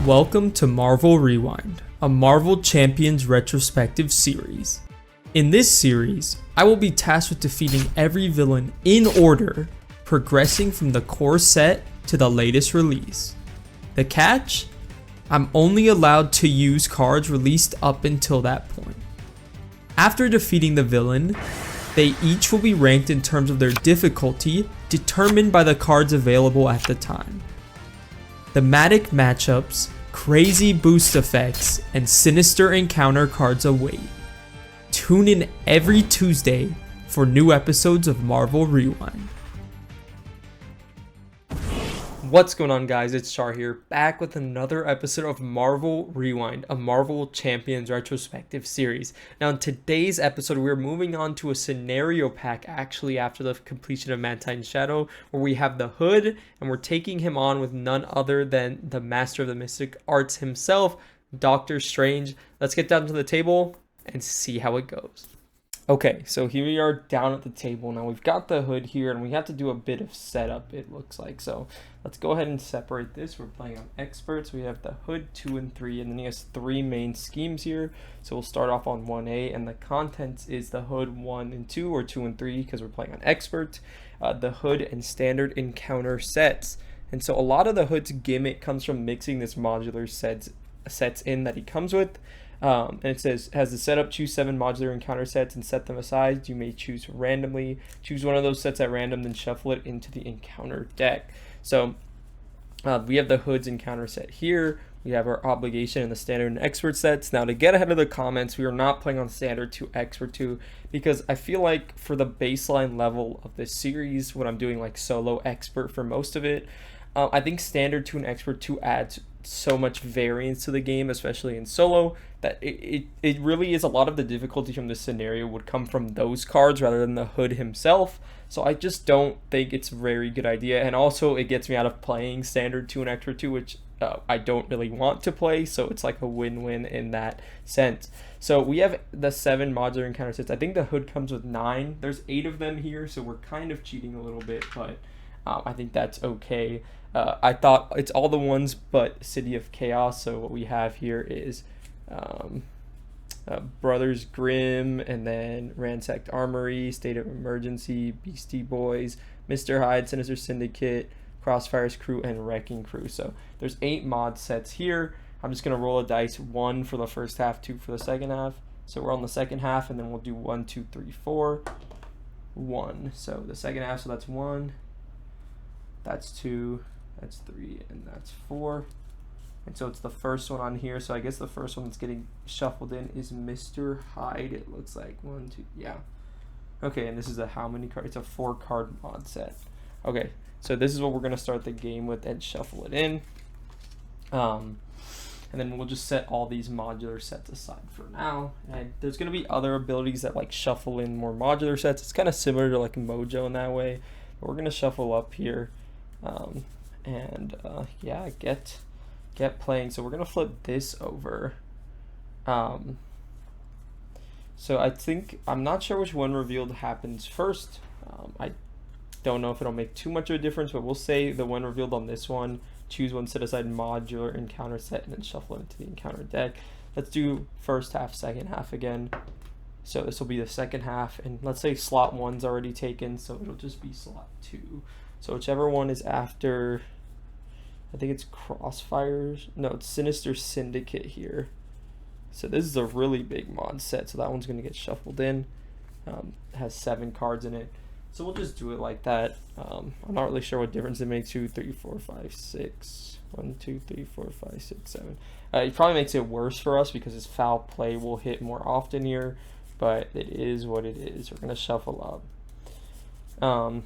Welcome to Marvel Rewind, a Marvel Champions Retrospective Series. In this series, I will be tasked with defeating every villain in order, progressing from the core set to the latest release. The catch? I'm only allowed to use cards released up until that point. After defeating the villain, they each will be ranked in terms of their difficulty, determined by the cards available at the time. Thematic matchups, crazy boost effects, and sinister encounter cards await. Tune in every Tuesday for new episodes of Marvel Rewind. What's going on, guys? It's Char here, back with another episode of Marvel Rewind, a Marvel Champions Retrospective Series. Now, in today's episode, we're moving on to a scenario pack actually after the completion of Mad Titan's Shadow, where we have the Hood, and we're taking him on with none other than the Master of the Mystic Arts himself, Doctor Strange. Let's get down to the table and see how it goes. Okay, so here we are down at the table. Now we've got the Hood here, and we have to do a bit of setup, it looks like. So let's go ahead and separate this. We're playing on experts. We have the Hood 2 and 3, and then he has 3 main schemes here. So we'll start off on 1A, and the contents is the Hood 1 and 2, or 2 and 3, because we're playing on expert. The Hood and standard encounter sets. And so a lot of the Hood's gimmick comes from mixing this modular sets in that he comes with. And it says, has the setup, choose 7 modular encounter sets and set them aside. You may choose randomly. Choose one of those sets at random, then shuffle it into the encounter deck. So we have the Hood's encounter set here. We have our obligation in the standard and expert sets. Now, to get ahead of the comments, we are not playing on standard to expert 2 because I feel like for the baseline level of this series, when I'm doing like solo expert for most of it, I think standard 2 and expert 2 adds so much variance to the game, especially in solo, that it really is a lot of the difficulty from this scenario would come from those cards rather than the Hood himself. So I just don't think it's a very good idea, and also it gets me out of playing standard 2 and expert 2, which I don't really want to play, so it's like a win-win in that sense. So we have the 7 modular encounter sets. I think the Hood comes with 9. There's 8 of them here, so we're kind of cheating a little bit, but I think that's okay. I thought it's all the ones but City of Chaos. So what we have here is Brothers Grimm, and then Ransacked Armory, State of Emergency, Beastie Boys, Mr. Hyde, Sinister Syndicate, Crossfire's Crew, and Wrecking Crew. So there's 8 mod sets here. I'm just going to roll a dice, 1 for the first half, 2 for the second half. So we're on the second half, and then we'll do 1, 2, 3, 4, 1. So the second half, so that's 1, that's 2, that's 3, and that's 4. And so it's the first one on here. So I guess the first one that's getting shuffled in is Mr. Hyde. It looks like 1, 2, yeah. Okay, and this is a how many card? It's a 4 card mod set. Okay, so this is what we're gonna start the game with and shuffle it in. And then we'll just set all these modular sets aside for now. And there's gonna be other abilities that like shuffle in more modular sets. It's kind of similar to like Mojo in that way. But we're gonna shuffle up here. Yeah, get playing. So we're gonna flip this over. So I think, I'm not sure which one revealed happens first. I don't know if it'll make too much of a difference, but we'll say the one revealed on this one. Choose one, set aside modular encounter set, and then shuffle it into the encounter deck. Let's do first half, second half again. So this will be the second half, and let's say slot 1's already taken, so it'll just be slot 2. So whichever one is after, I think it's Crossfires. No, it's Sinister Syndicate here. So this is a really big mod set, so that one's going to get shuffled in. It has 7 cards in it. So we'll just do it like that. I'm not really sure what difference it makes. 2, 3, 4, 5, 6. 1, 2, 3, 4, 5, 6, 7. It probably makes it worse for us because his foul play will hit more often here, but it is what it is. We're going to shuffle up.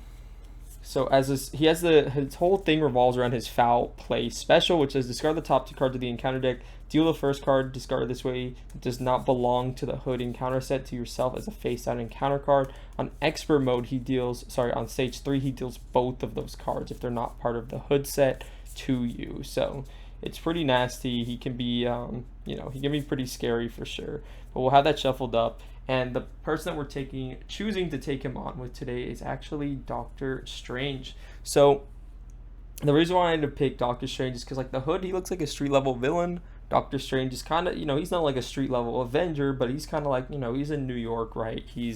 So as this, his whole thing revolves around his foul play special, which is discard the top 2 cards of the encounter deck, deal the first card, discard it this way. It does not belong to the Hood encounter set to yourself as a face-down encounter card. On expert mode, on stage 3, he deals both of those cards if they're not part of the Hood set to you. So it's pretty nasty. He can be, he can be pretty scary for sure. But we'll have that shuffled up. And the person that we're choosing to take him on with today is actually Doctor Strange. So The reason why I had to pick Doctor Strange is because like the Hood, he looks like a street level villain. Doctor Strange is kind of, he's not like a street level Avenger, but he's kind of like, he's in New York, right? He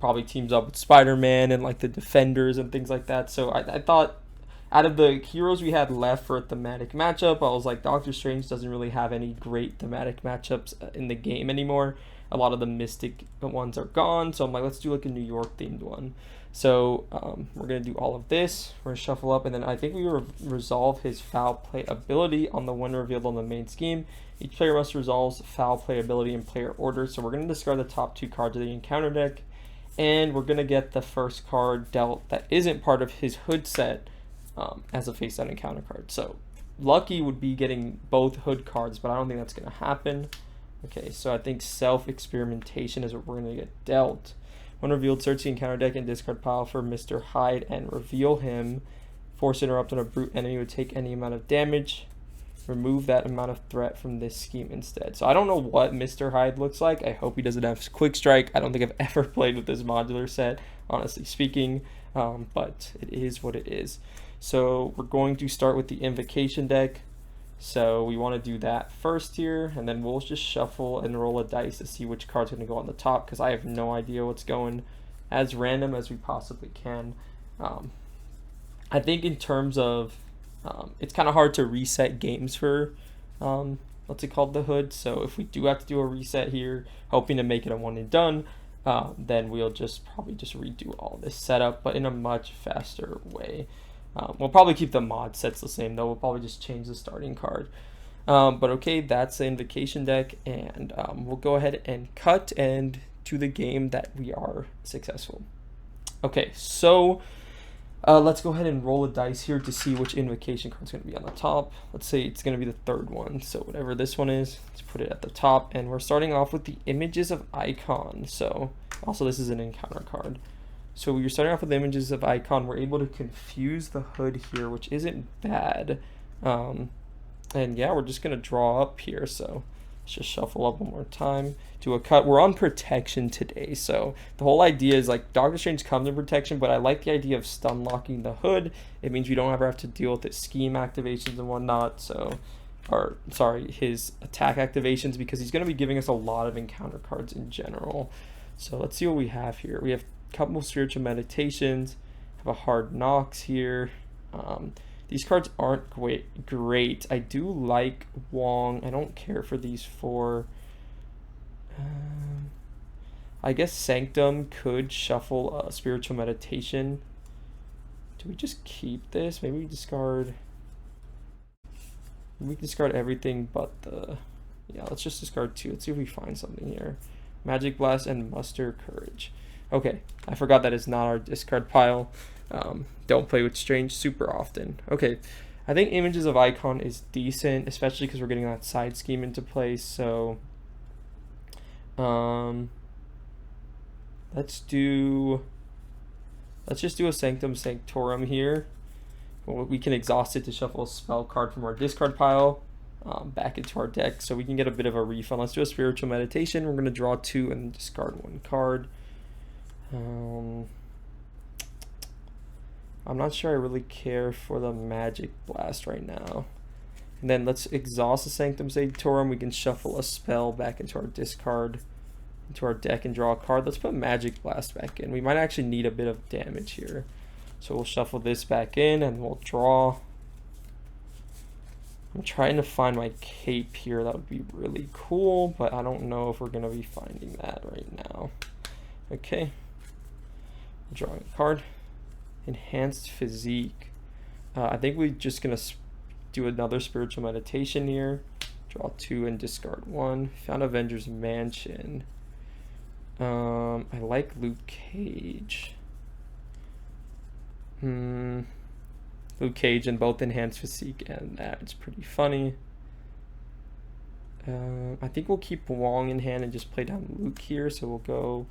probably teams up with Spider-Man and like the Defenders and things like that. So I thought out of the heroes we had left for a thematic matchup, I was like, Doctor Strange doesn't really have any great thematic matchups in the game anymore. A lot of the Mystic ones are gone, so I'm like, let's do like a New York themed one. So we're going to do all of this. We're going to shuffle up, and then I think we resolve his foul play ability on the one revealed on the main scheme. Each player must resolve foul play ability in player order. So we're going to discard the top 2 cards of the encounter deck, and we're going to get the first card dealt that isn't part of his Hood set as a face-down encounter card. So Lucky would be getting both Hood cards, but I don't think that's going to happen. Okay, so I think self-experimentation is what we're going to get dealt. When revealed, search the encounter deck and discard pile for Mr. Hyde and reveal him. Force interrupt on a brute enemy would take any amount of damage. Remove that amount of threat from this scheme instead. So I don't know what Mr. Hyde looks like. I hope he doesn't have Quick Strike. I don't think I've ever played with this modular set, honestly speaking, but it is what it is. So we're going to start with the Invocation deck. So we want to do that first here, and then we'll just shuffle and roll a dice to see which card's going to go on the top, because I have no idea what's going, as random as we possibly can. I think in terms of, it's kind of hard to reset games for, what's it called, the Hood. So if we do have to do a reset here, hoping to make it a one and done, then we'll probably just redo all this setup, but in a much faster way. We'll probably keep the mod sets the same, though. We'll probably just change the starting card. But okay, that's the Invocation deck, and we'll go ahead and cut and to the game that we are successful. Okay, so let's go ahead and roll a dice here to see which Invocation card is going to be on the top. Let's say it's going to be the third one, so whatever this one is, let's put it at the top. And we're starting off with the Images of Icon. So also this is an encounter card. So you're starting off with the Images of Icon. We're able to confuse the Hood here, which isn't bad. And yeah, we're just going to draw up here. So let's just shuffle up one more time. Do a cut. We're on protection today. So the whole idea is like Doctor Strange comes in protection, but I like the idea of stun locking the Hood. It means we don't ever have to deal with his scheme activations and whatnot. So, or sorry, his attack activations, because he's going to be giving us a lot of encounter cards in general. So let's see what we have here. We have couple spiritual meditations, have a hard knocks here. These cards aren't great. I do like Wong. I don't care for these 4. I guess Sanctum could shuffle a spiritual meditation. Do we just keep this? Maybe we discard. We discard everything but the. Yeah, let's just discard 2. Let's see if we find something here. Magic Blast and Muster Courage. Okay, I forgot that is not our discard pile. Don't play with Strange super often. Okay, I think Images of Icon is decent, especially because we're getting that side scheme into place. So, let's just do a Sanctum Sanctorum here. Well, we can exhaust it to shuffle a spell card from our discard pile back into our deck, so we can get a bit of a refund. Let's do a Spiritual Meditation. We're going to draw 2 and discard 1 card. I'm not sure I really care for the Magic Blast right now. And then let's exhaust the Sanctum Sanctorum. We can shuffle a spell back into our discard, into our deck, and draw a card. Let's put Magic Blast back in. We might actually need a bit of damage here. So we'll shuffle this back in and we'll draw. I'm trying to find my cape here. That would be really cool, but I don't know if we're going to be finding that right now. Okay. Drawing a card. Enhanced Physique. I think we're just going to do another Spiritual Meditation here. Draw 2 and discard 1. Found Avengers Mansion. I like Luke Cage. Luke Cage in both Enhanced Physique and that. It's pretty funny. I think we'll keep Wong in hand and just play down Luke here. So we'll go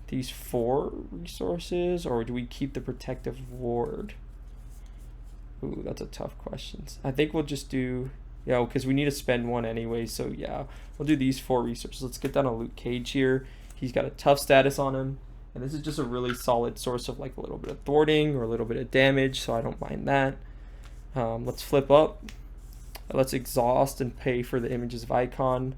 these 4 resources, or do we keep the Protective Ward? Ooh, that's a tough question. I think we'll just do, yeah, because we need to spend 1 anyway. So yeah, we'll do these 4 resources. Let's get down a Luke Cage here. He's got a tough status on him. And this is just a really solid source of like a little bit of thwarting or a little bit of damage, so I don't mind that. Let's flip up. Let's exhaust and pay for the images of icon.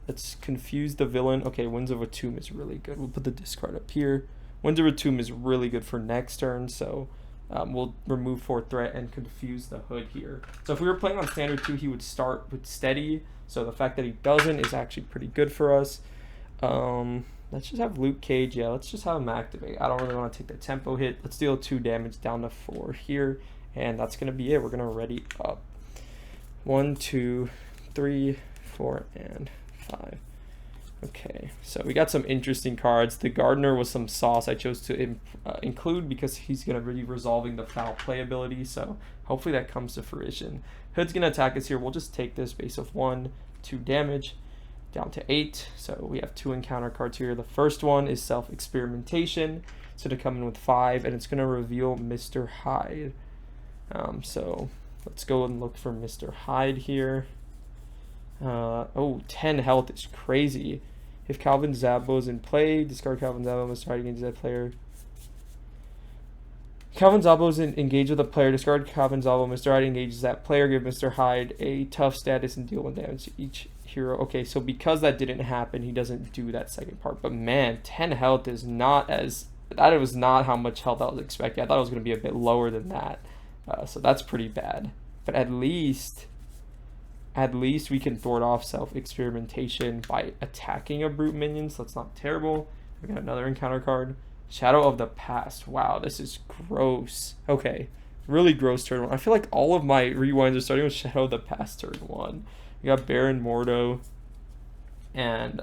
Let's confuse the villain. Okay, Winds of a Tomb is really good. We'll put the discard up here. Winds of a Tomb is really good for next turn, so we'll remove 4 threat and confuse the hood here. So if we were playing on standard 2, he would start with steady. So the fact that he doesn't is actually pretty good for us. Let's just have Luke Cage. Yeah, let's just have him activate. I don't really want to take the tempo hit. Let's deal 2 damage down to 4 here. And that's going to be it. We're going to ready up. 1, 2, 3, 4, and 5. Okay, so we got some interesting cards. The Gardener was some sauce I chose to include because he's going to be resolving the foul play ability. So hopefully that comes to fruition. Hood's going to attack us here. We'll just take this base of 1, 2 damage down to 8. So we have 2 encounter cards here. The first one is Self-Experimentation. So to come in with 5, and it's going to reveal Mr. Hyde. So let's go and look for Mr. Hyde here. Oh, 10 health is crazy. If Calvin Zabo is in play, discard Calvin Zabo, Mr. Hyde engages that player. Calvin Zabo is engaged with a player, discard Calvin Zabo, Mr. Hyde engages that player, give Mr. Hyde a tough status and deal 1 damage to each hero. Okay, so because that didn't happen, he doesn't do that second part. But man, 10 health is not as... That was not how much health I was expecting. I thought it was going to be a bit lower than that. So that's pretty bad. But at least we can thwart off Self-Experimentation by attacking a brute minion, so that's not terrible. We got another encounter card. Shadow of the Past. Wow, this is gross. Okay, really gross turn 1. I feel like all of my rewinds are starting with Shadow of the Past turn 1. We got Baron Mordo and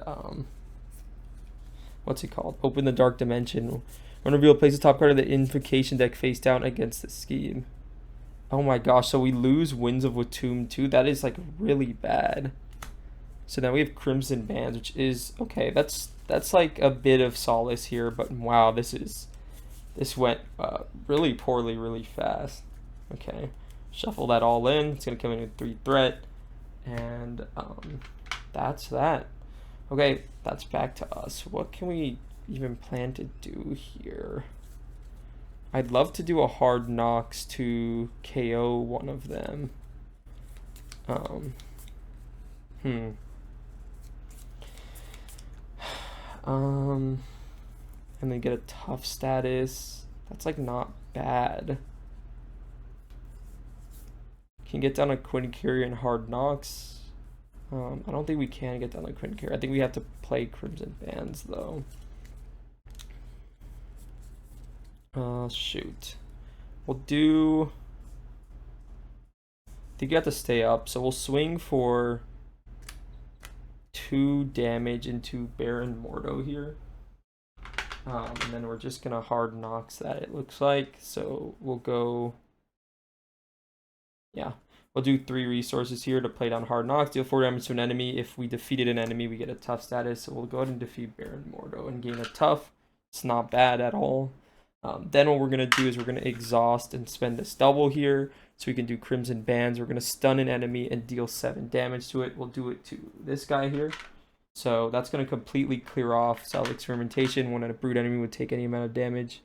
what's it called? Open the Dark Dimension. When reveal, place the top card of the Invocation deck face down against the scheme. Oh my gosh, so we lose Winds of Tomb too. That is like really bad. So now we have Crimson Bands, which is okay. That's like a bit of solace here, but wow, this went really poorly, really fast. Okay, shuffle that all in. It's gonna come in with 3 threat, and that's that. Okay, that's back to us. What can we even plan to do here? I'd love to do a Hard Knocks to KO one of them. And then get a tough status. That's like not bad. Can get down a Quinn Carrier and Hard Knocks. I don't think we can get down a Quinn Carrier. I think we have to play Crimson Bands though. Shoot. We'll do... I think you have to stay up, so we'll swing for 2 damage into Baron Mordo here. And then we're just gonna Hard Knocks that, it looks like. So we'll go... Yeah. We'll do 3 resources here to play down Hard Knocks. Deal 4 damage to an enemy. If we defeated an enemy, we get a tough status. So we'll go ahead and defeat Baron Mordo and gain a tough. It's not bad at all. Then what we're going to do is we're going to exhaust and spend this double here. So we can do Crimson Bands. We're going to stun an enemy and deal 7 damage to it. We'll do it to this guy here. So that's going to completely clear off Self-Experimentation when a brute enemy would take any amount of damage.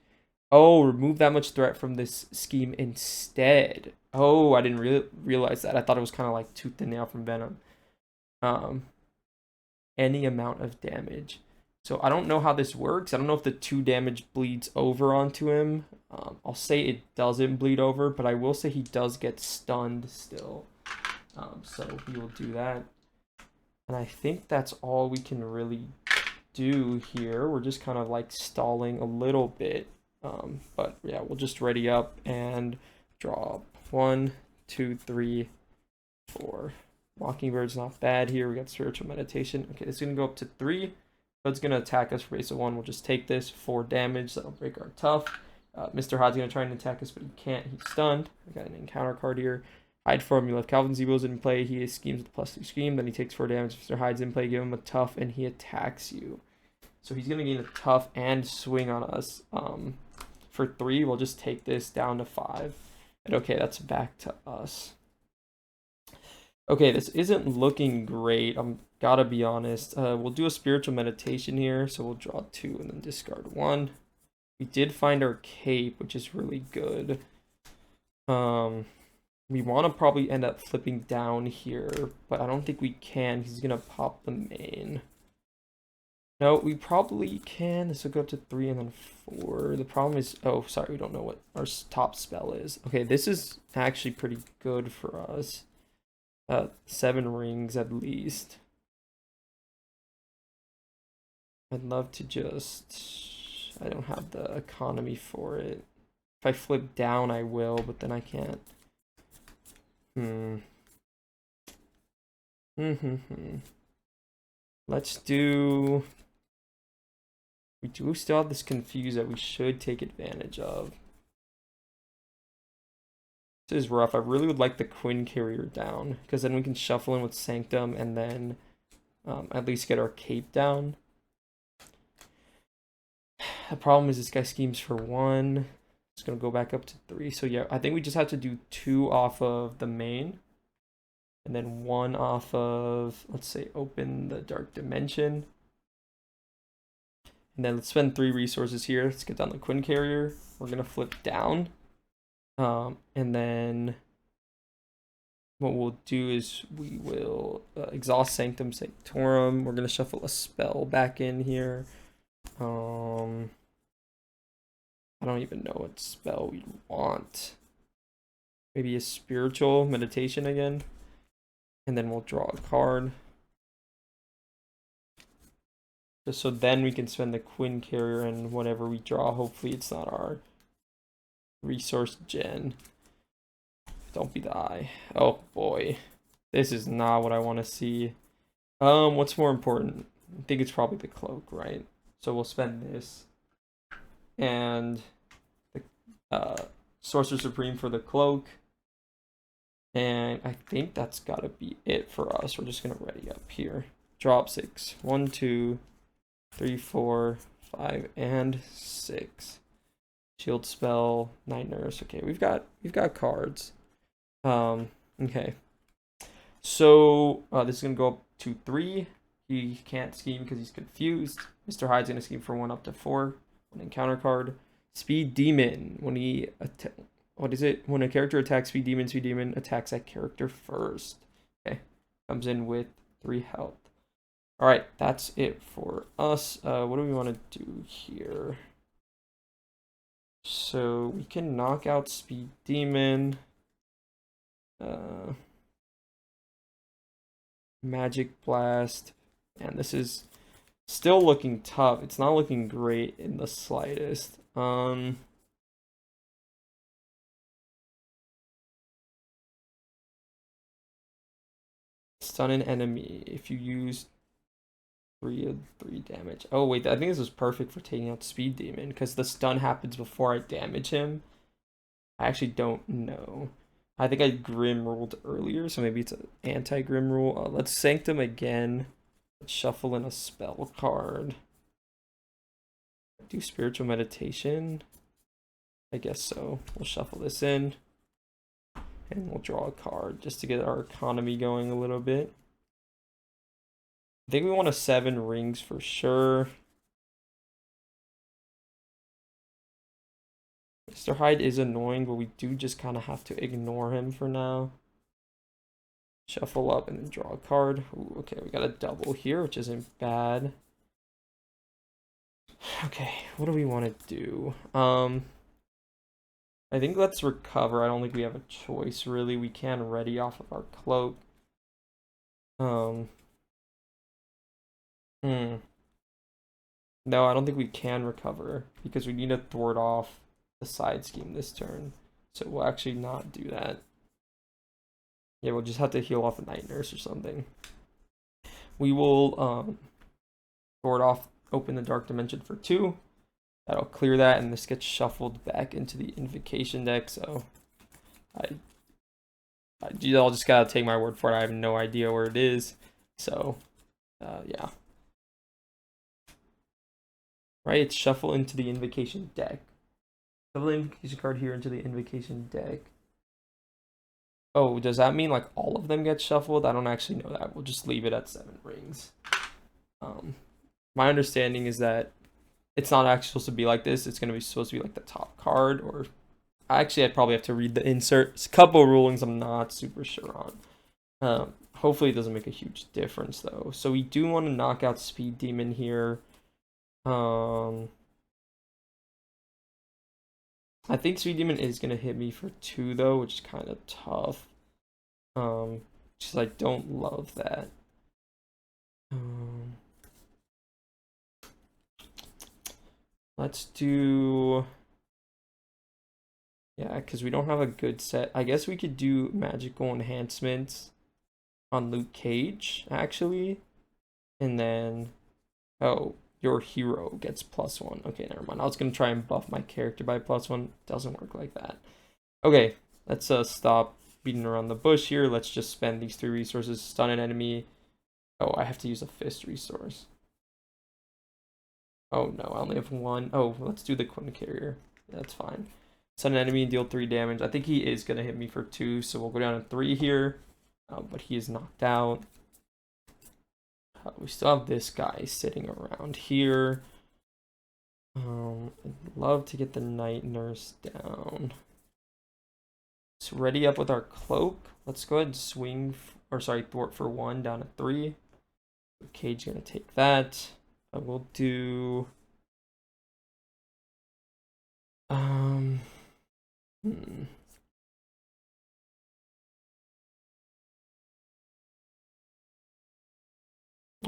Oh, remove that much threat from this scheme instead. Oh, I didn't realize that. I thought it was kind of like Tooth and Nail from Venom. Any amount of damage. So I don't know how this works. I don't know if the 2 damage bleeds over onto him. I'll say it doesn't bleed over, but I will say he does get stunned still. So we will do that. And I think that's all we can really do here. We're just kind of like stalling a little bit. But yeah, we'll just ready up and draw 1, 2, 3, 4. Mockingbird's not bad here. We got Spiritual Meditation. Okay, it's going to go up to 3. It's going to attack us for base of 1. We'll just take this 4 damage. That'll break our tough. Mr. Hyde's going to try and attack us, but he can't. He's stunned. I got an encounter card here. Hide formula. If Calvin Zebo's in play, he schemes with +2 scheme. Then he takes 4 damage. If Mr. Hyde's in play, give him a tough, and he attacks you. So he's going to gain a tough and swing on us. For 3, we'll just take this down to 5. And okay, that's back to us. Okay, this isn't looking great. I'm gotta be honest. We'll do a Spiritual Meditation here. So we'll draw 2 and then discard 1. We did find our cape, which is really good. We want to probably end up flipping down here, but I don't think we can. He's gonna pop the main. No, we probably can. This will go up to 3 and then 4. The problem is, oh, sorry, we don't know what our top spell is. Okay, this is actually pretty good for us. 7 rings at least. I'd love to just, I don't have the economy for it. If I flip down, I will, but then I can't. Let's do, we do still have this confuse that we should take advantage of. This is rough. I really would like the Quinn carrier down, because then we can shuffle in with Sanctum and then at least get our cape down. The problem is this guy schemes for 1. It's going to go back up to 3. So yeah, I think we just have to do 2 off of the main. And then 1 off of, let's say, open the dark dimension. And then let's spend 3 resources here. Let's get down the Quinn carrier. We're going to flip down. And then what we'll do is we will exhaust Sanctum Sanctorum. We're going to shuffle a spell back in here. I don't even know what spell we want. Maybe a spiritual meditation again. And then we'll draw a card. Just so then we can spend the Quinn carrier and whatever we draw. Hopefully it's not our resource gen. Don't be the eye. Oh boy. This is not what I want to see. What's more important? I think it's probably the cloak, right? So we'll spend this. And the Sorcerer Supreme for the cloak. And I think that's gotta be it for us. We're just gonna ready up here. Drop 6. 1, 2, 3, 4, 5, and 6. Shield spell, Night Nurse. Okay, we've got cards. Okay. So this is gonna go up to 3. He can't scheme because he's confused. Mr. Hyde's gonna scheme for 1 up to 4. An encounter card. Speed Demon. When he what is it? When a character attacks Speed Demon attacks that character first. Okay. Comes in with 3 health. Alright, that's it for us. What do we want to do here? So we can knock out Speed Demon. Magic Blast. And this is still looking tough. It's not looking great in the slightest. Stun an enemy if you use 3 of 3 damage. Oh wait, I think this is perfect for taking out Speed Demon because the stun happens before I damage him. I actually don't know. I think I Grim ruled earlier, so maybe it's an anti-Grim rule. Let's Sanctum again. Let's shuffle in a spell card. Do Spiritual Meditation? I guess so. We'll shuffle this in. And we'll draw a card just to get our economy going a little bit. I think we want a 7 rings for sure. Mr. Hyde is annoying, but we do just kind of have to ignore him for now. Shuffle up and then draw a card. Ooh, okay, we got a double here, which isn't bad. Okay, what do we want to do? I think let's recover. I don't think we have a choice, really. We can ready off of our cloak. No, I don't think we can recover because we need to thwart off the side scheme this turn. So we'll actually not do that. Yeah, we'll just have to heal off a Night Nurse or something. We will thwart off, open the Dark Dimension for 2. That'll clear that, and this gets shuffled back into the Invocation deck, so I'll just gotta take my word for it. I have no idea where it is, so yeah. Right, it's shuffle into the Invocation deck. Shuffle the Invocation card here into the Invocation deck. Oh, does that mean like all of them get shuffled? I don't actually know that. We'll just leave it at 7 rings. My understanding is that it's not actually supposed to be like this. It's going to be supposed to be like the top card, or actually I'd probably have to read the insert. It's a couple of rulings I'm not super sure on. Hopefully it doesn't make a huge difference though. So we do want to knock out Speed Demon here. I think Speed Demon is gonna hit me for 2 though, which is kind of tough. Just I don't love that. Let's do, yeah, because we don't have a good set. I guess we could do magical enhancements on Luke Cage actually, and then oh, your hero gets +1. Okay, never mind. I was gonna try and buff my character by +1. Doesn't work like that. Okay, let's stop beating around the bush here. Let's just spend these 3 resources, stun an enemy. Oh, I have to use a fist resource. Oh no, I only have 1. Oh, let's do the Quinn Carrier. That's fine. Stun an enemy and deal 3 damage. I think he is gonna hit me for 2, so we'll go down to 3 here. But he is knocked out. We still have this guy sitting around here. I'd love to get the Night Nurse down. So ready up with our cloak. Let's go ahead and swing, or sorry, thwart for 1 down to 3. Cage gonna take that. I will do.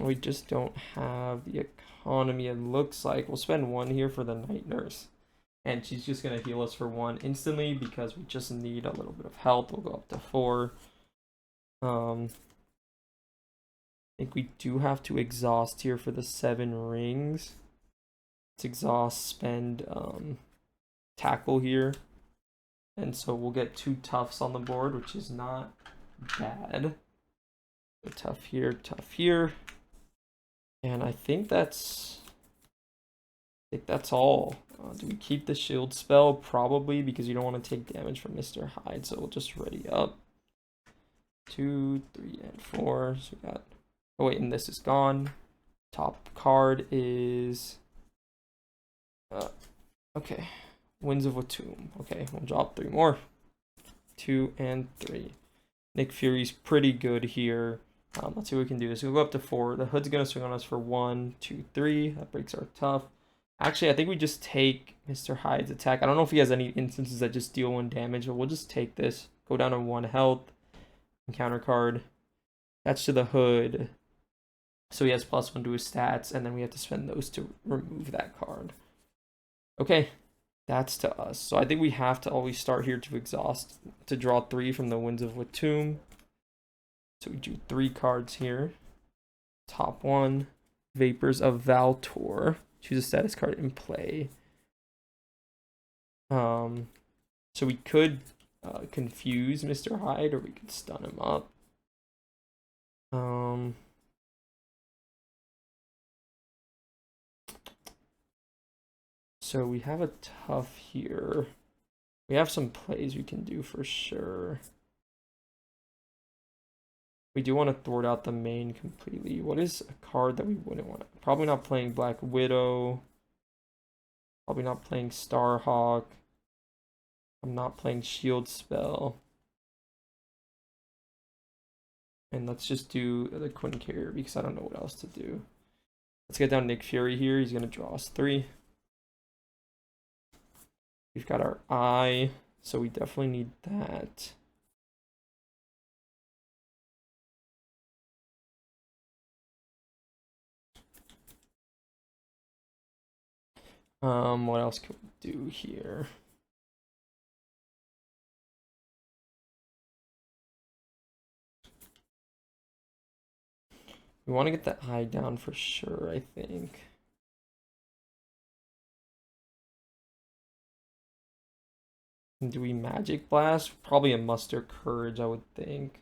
We just don't have the economy, it looks like. We'll spend 1 here for the Night Nurse. And she's just going to heal us for 1 instantly because we just need a little bit of health. We'll go up to 4. I think we do have to exhaust here for the 7 rings. Let's exhaust, spend tackle here. And so we'll get 2 toughs on the board, which is not bad. So tough here, tough here. And I think that's all. Do we keep the shield spell? Probably, because you don't want to take damage from Mr. Hyde. So we'll just ready up. 2, 3, and 4. So we got. Oh wait, and this is gone. Top card is. Okay. Winds of Watum. Okay, we'll drop 3 more. 2 and 3. Nick Fury's pretty good here. Let's see what we can do. So we'll go up to 4. The hood's gonna swing on us for 1, 2, 3. That breaks our tough. Actually, I think we just take Mr. Hyde's attack. I don't know if he has any instances that just deal 1 damage, but we'll just take this. Go down to 1 health. Encounter card. That's to the hood. So he has +1 to his stats, and then we have to spend those to remove that card. Okay, that's to us. So I think we have to always start here to exhaust, to draw 3 from the Winds of Watum. So we do 3 cards here. Top 1, Vapors of Valtor. Choose a status card in play. So we could confuse Mr. Hyde, or we could stun him up. So we have a tough here. We have some plays we can do for sure. We do want to thwart out the main completely. What is a card that we wouldn't want? Probably not playing Black Widow. Probably not playing Starhawk. I'm not playing Shield Spell. And let's just do the Quinn Carrier because I don't know what else to do. Let's get down Nick Fury here. He's going to draw us 3. We've got our eye, so we definitely need that. What else can we do here? We want to get the eye down for sure, I think. Do we Magic Blast? Probably a Muster Courage, I would think.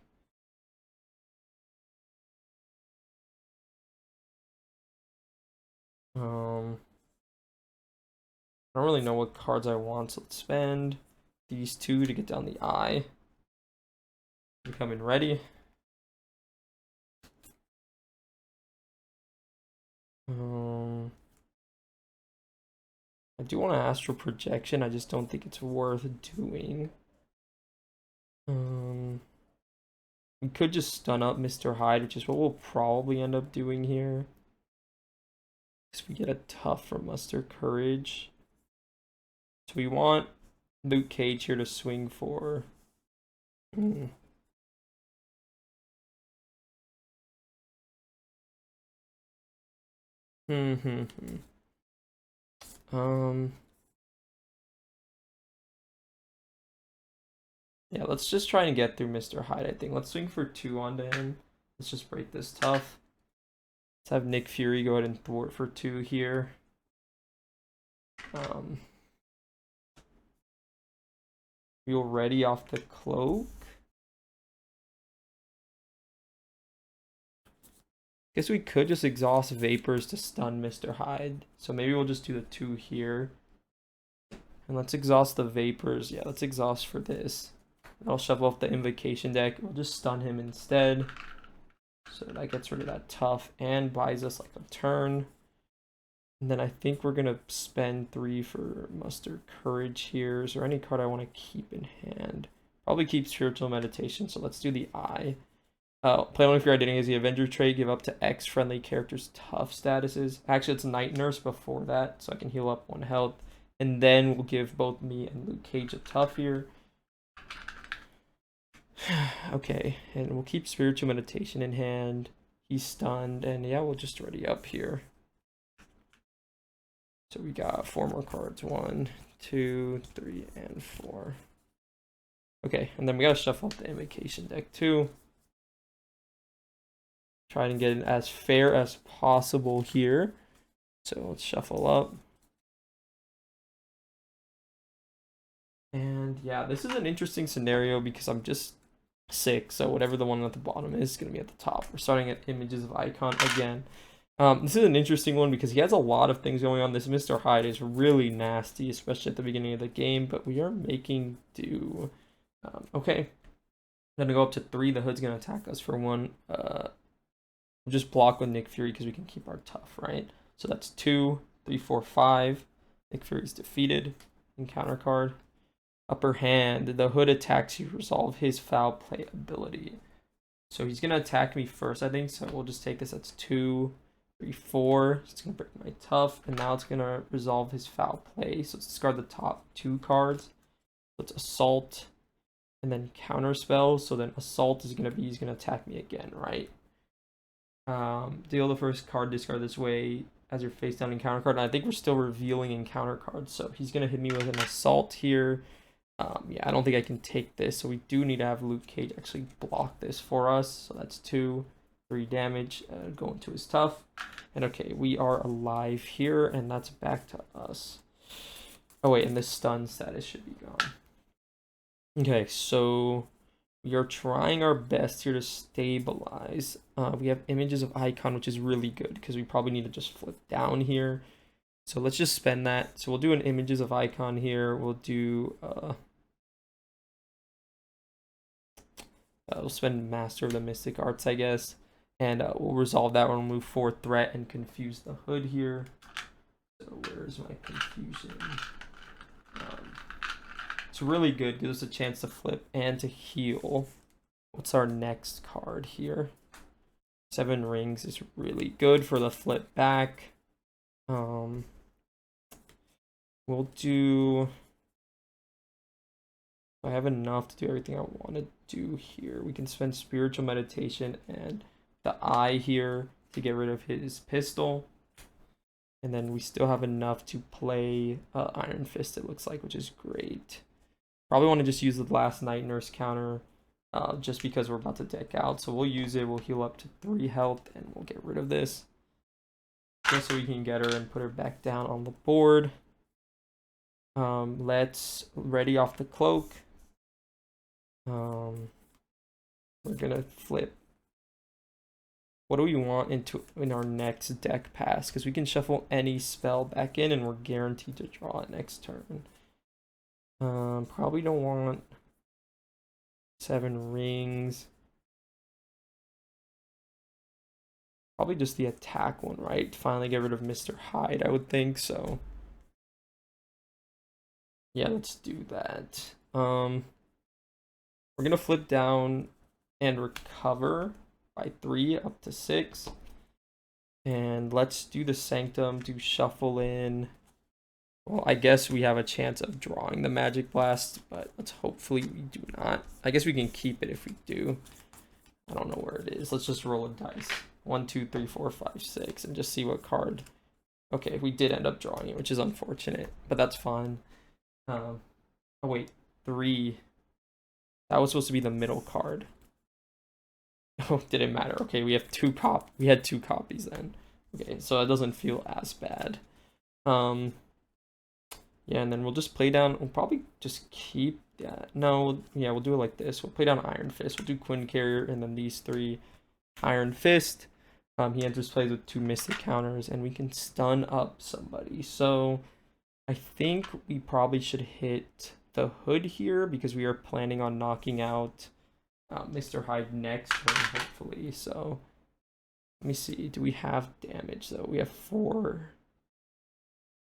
I don't really know what cards I want, so let's spend these 2 to get down the eye. We come in ready. I do want to astral projection. I just don't think it's worth doing. We could just stun up Mr. Hyde, which is what we'll probably end up doing here. Because we get a tough from Muster Courage. So we want Luke Cage here to swing for. Yeah, let's just try and get through Mr. Hyde, I think. Let's swing for 2 onto him. Let's just break this tough. Let's have Nick Fury go ahead and thwart for 2 here. We'll ready off the cloak. Guess we could just exhaust Vapors to stun Mr. Hyde. So maybe we'll just do the 2 here. And let's exhaust the Vapors. Yeah, let's exhaust for this. I'll shuffle off the Invocation deck. We'll just stun him instead. So that gets rid of that tough and buys us like a turn. And then I think we're going to spend 3 for Muster Courage here. Is there any card I want to keep in hand? Probably keep Spiritual Meditation, so let's do the Eye. Play only if you're identity as the Avenger trait. Give up to X friendly characters tough statuses. Actually, it's Night Nurse before that, so I can heal up 1 health. And then we'll give both me and Luke Cage a tough here. Okay, and we'll keep Spiritual Meditation in hand. He's stunned, and yeah, we'll just ready up here. So we got 4 more cards. 1, 2, 3, and 4. Okay, and then we gotta shuffle up the Invocation deck too. Try and get it as fair as possible here. So let's shuffle up. And yeah, this is an interesting scenario because I'm just 6, so whatever the one at the bottom is going to be at the top. We're starting at Images of Icon again. This is an interesting one because he has a lot of things going on. This Mr. Hyde is really nasty, especially at the beginning of the game, but we are making do. Okay. I'm going to go up to 3. The Hood's going to attack us for 1. We'll just block with Nick Fury because we can keep our tough, right? So that's 2, 3, 4, 5. Nick Fury's defeated. Encounter card. Upper hand. The Hood attacks you. Resolve his foul play ability. So he's going to attack me first, I think. So we'll just take this. That's 2, 3, 4. It's going to break my tough. And now it's going to resolve his foul play. So let's discard the top 2 cards. So it's Assault. And then Counter Spell. So then Assault is going to be, he's going to attack me again, right? Deal the first card, discard this way as your face down encounter card. And I think we're still revealing encounter cards. So he's going to hit me with an Assault here. Yeah, I don't think I can take this. So we do need to have Luke Cage actually block this for us. So that's 2, 3 damage going to his tough. And okay, we are alive here. And that's back to us. Oh, wait, and this stun status should be gone. Okay, so we are trying our best here to stabilize. We have Images of Icon, which is really good because we probably need to just flip down here. So let's just spend that. So we'll do an Images of Icon here. We'll do we'll spend Master of the Mystic Arts, I guess. And we'll resolve that one. We'll move 4 threat and confuse the Hood here. So where's my confusion? It's really good. Gives us a chance to flip and to heal. What's our next card here? 7 Rings is really good for the flip back. We'll do... I have enough to do everything I want to do here. We can spend Spiritual Meditation and the Eye here to get rid of his pistol. And then we still have enough to play Iron Fist, it looks like, which is great. Probably want to just use the last Night Nurse counter just because we're about to deck out. So we'll use it. We'll heal up to 3 health and we'll get rid of this. Just so we can get her and put her back down on the board. Let's ready off the cloak. We're going to flip. What do we want in our next deck pass? Because we can shuffle any spell back in and we're guaranteed to draw it next turn. Probably don't want 7 Rings. Probably just the attack one, right? Finally get rid of Mr. Hyde, I would think so. Yeah, let's do that. We're gonna flip down and recover by 3 up to 6. And let's do the Sanctum, do Shuffle in. Well, I guess we have a chance of drawing the Magic Blast, but let's hopefully we do not. I guess we can keep it if we do. I don't know where it is. Let's just roll a dice. 1, 2, 3, 4, 5, 6, and just see what card. Okay, we did end up drawing it, which is unfortunate, but that's fine. Oh wait, 3. That was supposed to be the middle card. Oh, didn't matter. Okay, we have we had 2 copies then. Okay, so it doesn't feel as bad. Yeah, and then we'll just play down. We'll probably just keep that. No, yeah, we'll do it like this. We'll play down Iron Fist. We'll do Quinn Carrier, and then these 3 Iron Fist. He enters plays with 2 Mystic counters, and we can stun up somebody. So I think we probably should hit the Hood here because we are planning on knocking out Mr. Hyde next turn, hopefully. So let me see. Do we have damage though? We have 4.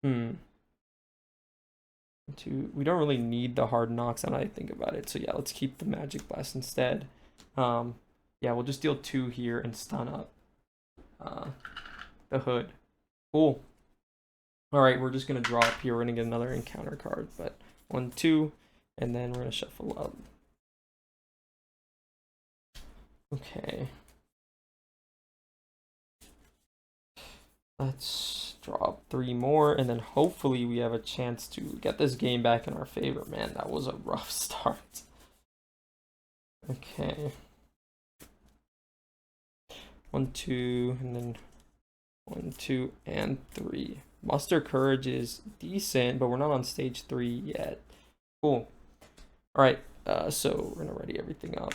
We don't really need the hard knocks now that I think about it. So yeah, let's keep the Magic Blast instead. Yeah, we'll just deal 2 here and stun up the Hood. Cool. All right, we're just gonna draw up here. We're gonna get another encounter card, but 1, 2, and then we're gonna shuffle up. Okay. Let's draw up 3 more, and then hopefully we have a chance to get this game back in our favor. Man, that was a rough start. Okay. 1, 2, and then 1, 2, and 3. Muster Courage is decent, but we're not on stage 3 yet. Cool. All right, so we're gonna ready everything up.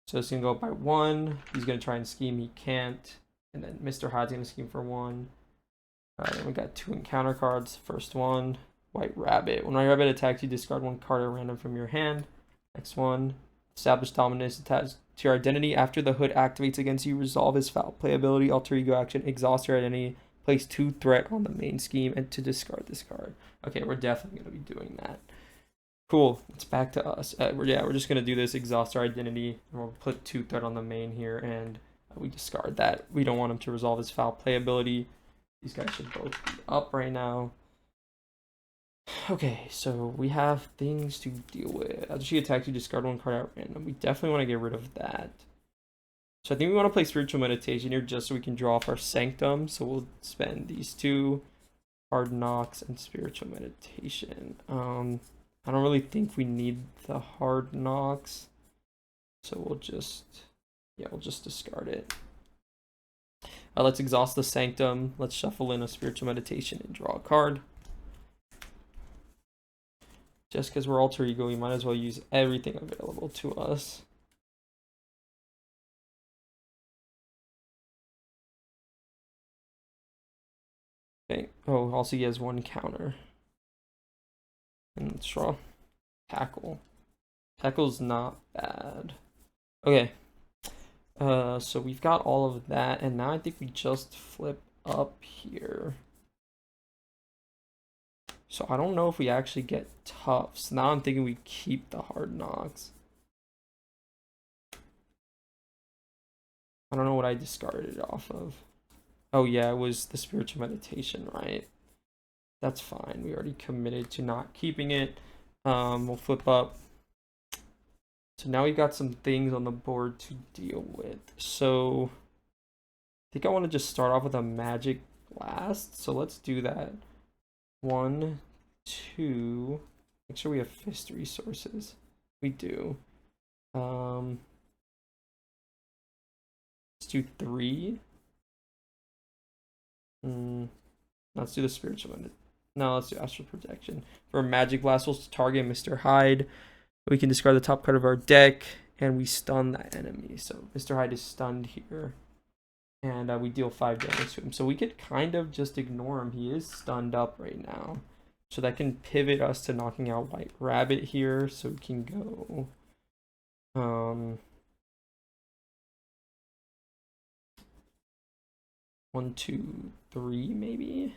So it's gonna go up by 1. He's gonna try and scheme. He can't. And then Mr. Hyde's gonna scheme for 1. Then we got 2 encounter cards. First one, White Rabbit. When White Rabbit attacks, you discard 1 card at random from your hand. Next one, Establish Dominance attached to your identity. After the Hood activates against you, resolve his foul play ability, alter ego action, exhaust your identity, place 2 threat on the main scheme, and to discard this card. Okay, we're definitely gonna be doing that. Cool. It's back to us. We're just gonna do this, exhaust our identity, and we'll put 2 threat on the main here, and we discard that. We don't want him to resolve his foul play ability. These guys should both be up right now. Okay, so we have things to deal with. After she attacks, you discard 1 card at random. We definitely want to get rid of that. So I think we want to play Spiritual Meditation here just so we can draw off our Sanctum. So we'll spend these 2 Hard Knocks and Spiritual Meditation. I don't really think we need the Hard Knocks. So we'll just discard it. Let's exhaust the Sanctum. Let's shuffle in a Spiritual Meditation and draw a card. Just because we're alter ego, we might as well use everything available to us. Okay. Oh, also he has 1 counter. And let's draw Tackle. Tackle's not bad. Okay. So we've got all of that, and now I think we just flip up here. So I don't know if we actually get Tufts. Now I'm thinking we keep the Hard Knocks. I don't know what I discarded it off of. Oh yeah, it was the Spiritual Meditation, right? That's fine. We already committed to not keeping it. We'll flip up. So now we've got some things on the board to deal with. So I think I want to just start off with a Magic Blast. So let's do that. 1, 2. Make sure we have Fist resources. We do. Let's do 3. Let's do the Spiritual Minded. No, let's do Astral Protection. For Magic Blast, we'll target Mr. Hyde. We can discard the top card of our deck, and we stun that enemy. So Mr. Hyde is stunned here, and we deal 5 damage to him. So we could kind of just ignore him. He is stunned up right now. So that can pivot us to knocking out White Rabbit here. So we can go... 1, 2, 3 maybe.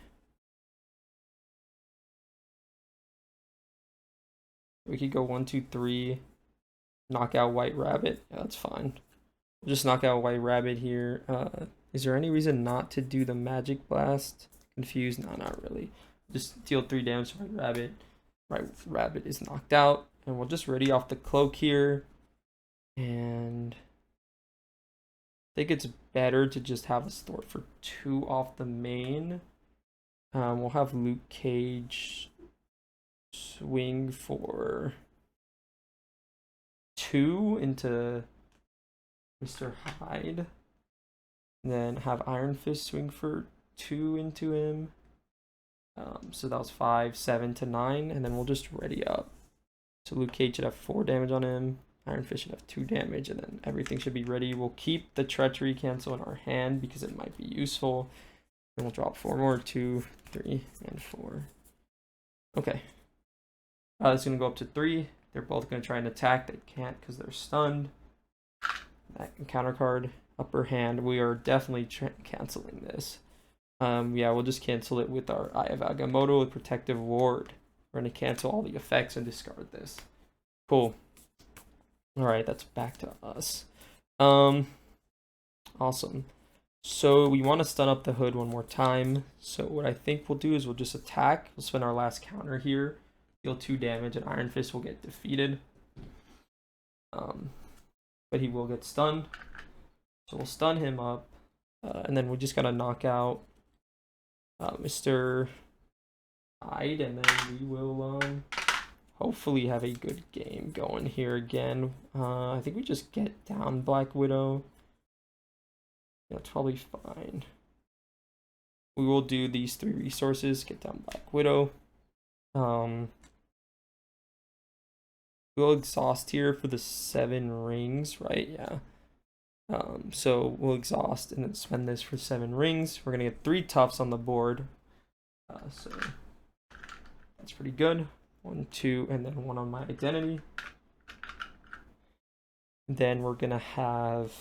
We could go 1, 2, 3, knock out White Rabbit. Yeah, that's fine. We'll just knock out White Rabbit here. Is there any reason not to do the Magic Blast? Confused? No, not really. Just deal 3 damage to White Rabbit. White Rabbit is knocked out. And we'll just ready off the Cloak here. And I think it's better to just have a Thwart for 2 off the main. We'll have Luke Cage swing for 2 into Mr. Hyde. And then have Iron Fist swing for 2 into him. So that was 5, 7 to 9. And then we'll just ready up. So Luke Cage should have 4 damage on him. Iron Fist should have 2 damage. And then everything should be ready. We'll keep the Treachery cancel in our hand because it might be useful. And we'll drop 4 more. 2, 3, and 4. Okay. It's going to go up to 3. They're both going to try and attack. They can't because they're stunned. That counter card. Upper hand. We are definitely canceling this. Yeah, we'll just cancel it with our Eye of Agamotto with Protective Ward. We're going to cancel all the effects and discard this. Cool. Alright, that's back to us. Awesome. So we want to stun up the Hood one more time. So what I think we'll do is we'll just attack. We'll spend our last counter here. Deal 2 damage and Iron Fist will get defeated. But he will get stunned. So we'll stun him up. And then we just gotta knock out Mr. Hyde. And then we will hopefully have a good game going here again. I think we just get down Black Widow. That's probably fine. We will do these 3 resources. Get down Black Widow. We'll exhaust here for the 7 rings, right? Yeah. So we'll exhaust and then spend this for 7 rings. We're gonna get 3 toughs on the board. So that's pretty good. 1, 2, and then 1 on my identity. Then we're gonna have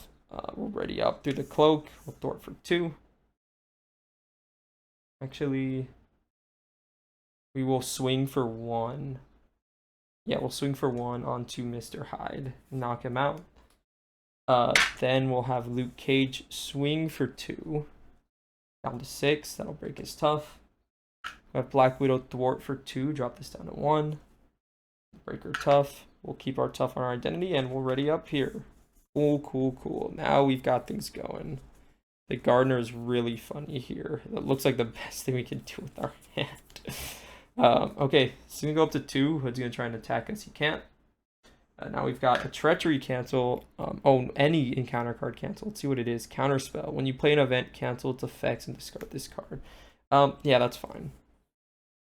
we'll ready up through the Cloak. We'll thwart for 2. Actually, we will swing for 1. Yeah, we'll swing for 1 onto Mr. Hyde. Knock him out. Then we'll have Luke Cage swing for 2. Down to 6. That'll break his tough. We have Black Widow thwart for 2. Drop this down to 1. Break her tough. We'll keep our tough on our identity and we'll ready up here. Cool, cool, cool. Now we've got things going. The Gardener is really funny here. That looks like the best thing we can do with our hand. Okay, so we go up to 2. Hood's going to try and attack us. He can't. Now we've got a Treachery cancel. Any encounter card cancel. Let's see what it is. Counterspell. When you play an event, cancel its effects and discard this card. Yeah, that's fine.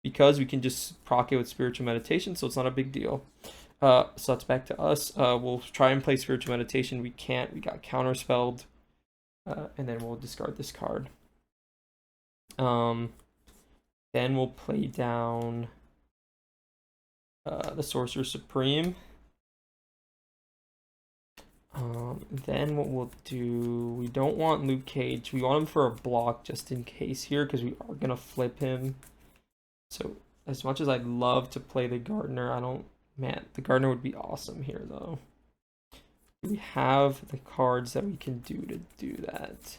Because we can just proc it with Spiritual Meditation, so it's not a big deal. So that's back to us. We'll try and play Spiritual Meditation. We can't. We got counterspelled. And then we'll discard this card. Then we'll play down the Sorcerer Supreme. Then what we'll do, we don't want Luke Cage. We want him for a block just in case here because we are going to flip him. So as much as I'd love to play the Gardener, man, the Gardener would be awesome here though. We have the cards that we can do to do that.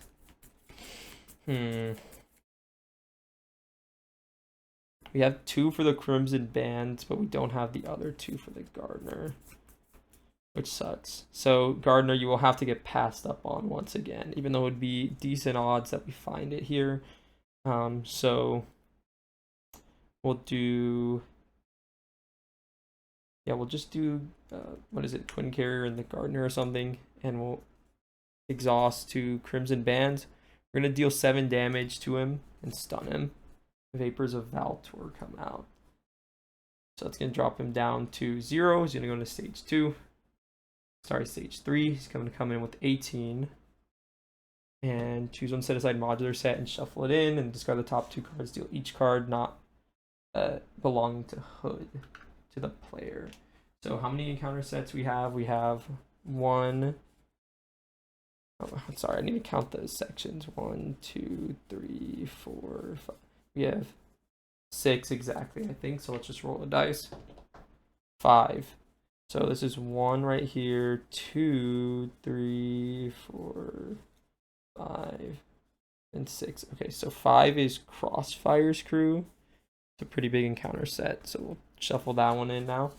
We have 2 for the Crimson Bands, but we don't have the other 2 for the Gardener, which sucks. So Gardener, you will have to get passed up on once again, even though it would be decent odds that we find it here. So we'll do, yeah, we'll just do, what is it, Twin Carrier and the Gardener or something, and we'll exhaust to Crimson Bands. We're going to deal 7 damage to him and stun him. Vapors of Valtor come out. So it's going to drop him down to 0. He's going to go into stage 2. Sorry, stage 3. He's going to come in with 18. And choose one set aside modular set and shuffle it in and discard the top 2 cards. Deal each card not belonging to Hood to the player. So how many encounter sets we have? We have 1. Oh, sorry, I need to count those sections. 1, 2, 3, 4, 5. We have 6 exactly, I think. So let's just roll the dice. 5. So this is 1 right here, 2, 3, 4, 5, and 6. Okay, so 5 is Crossfire's crew. It's a pretty big encounter set, so we'll shuffle that one in now.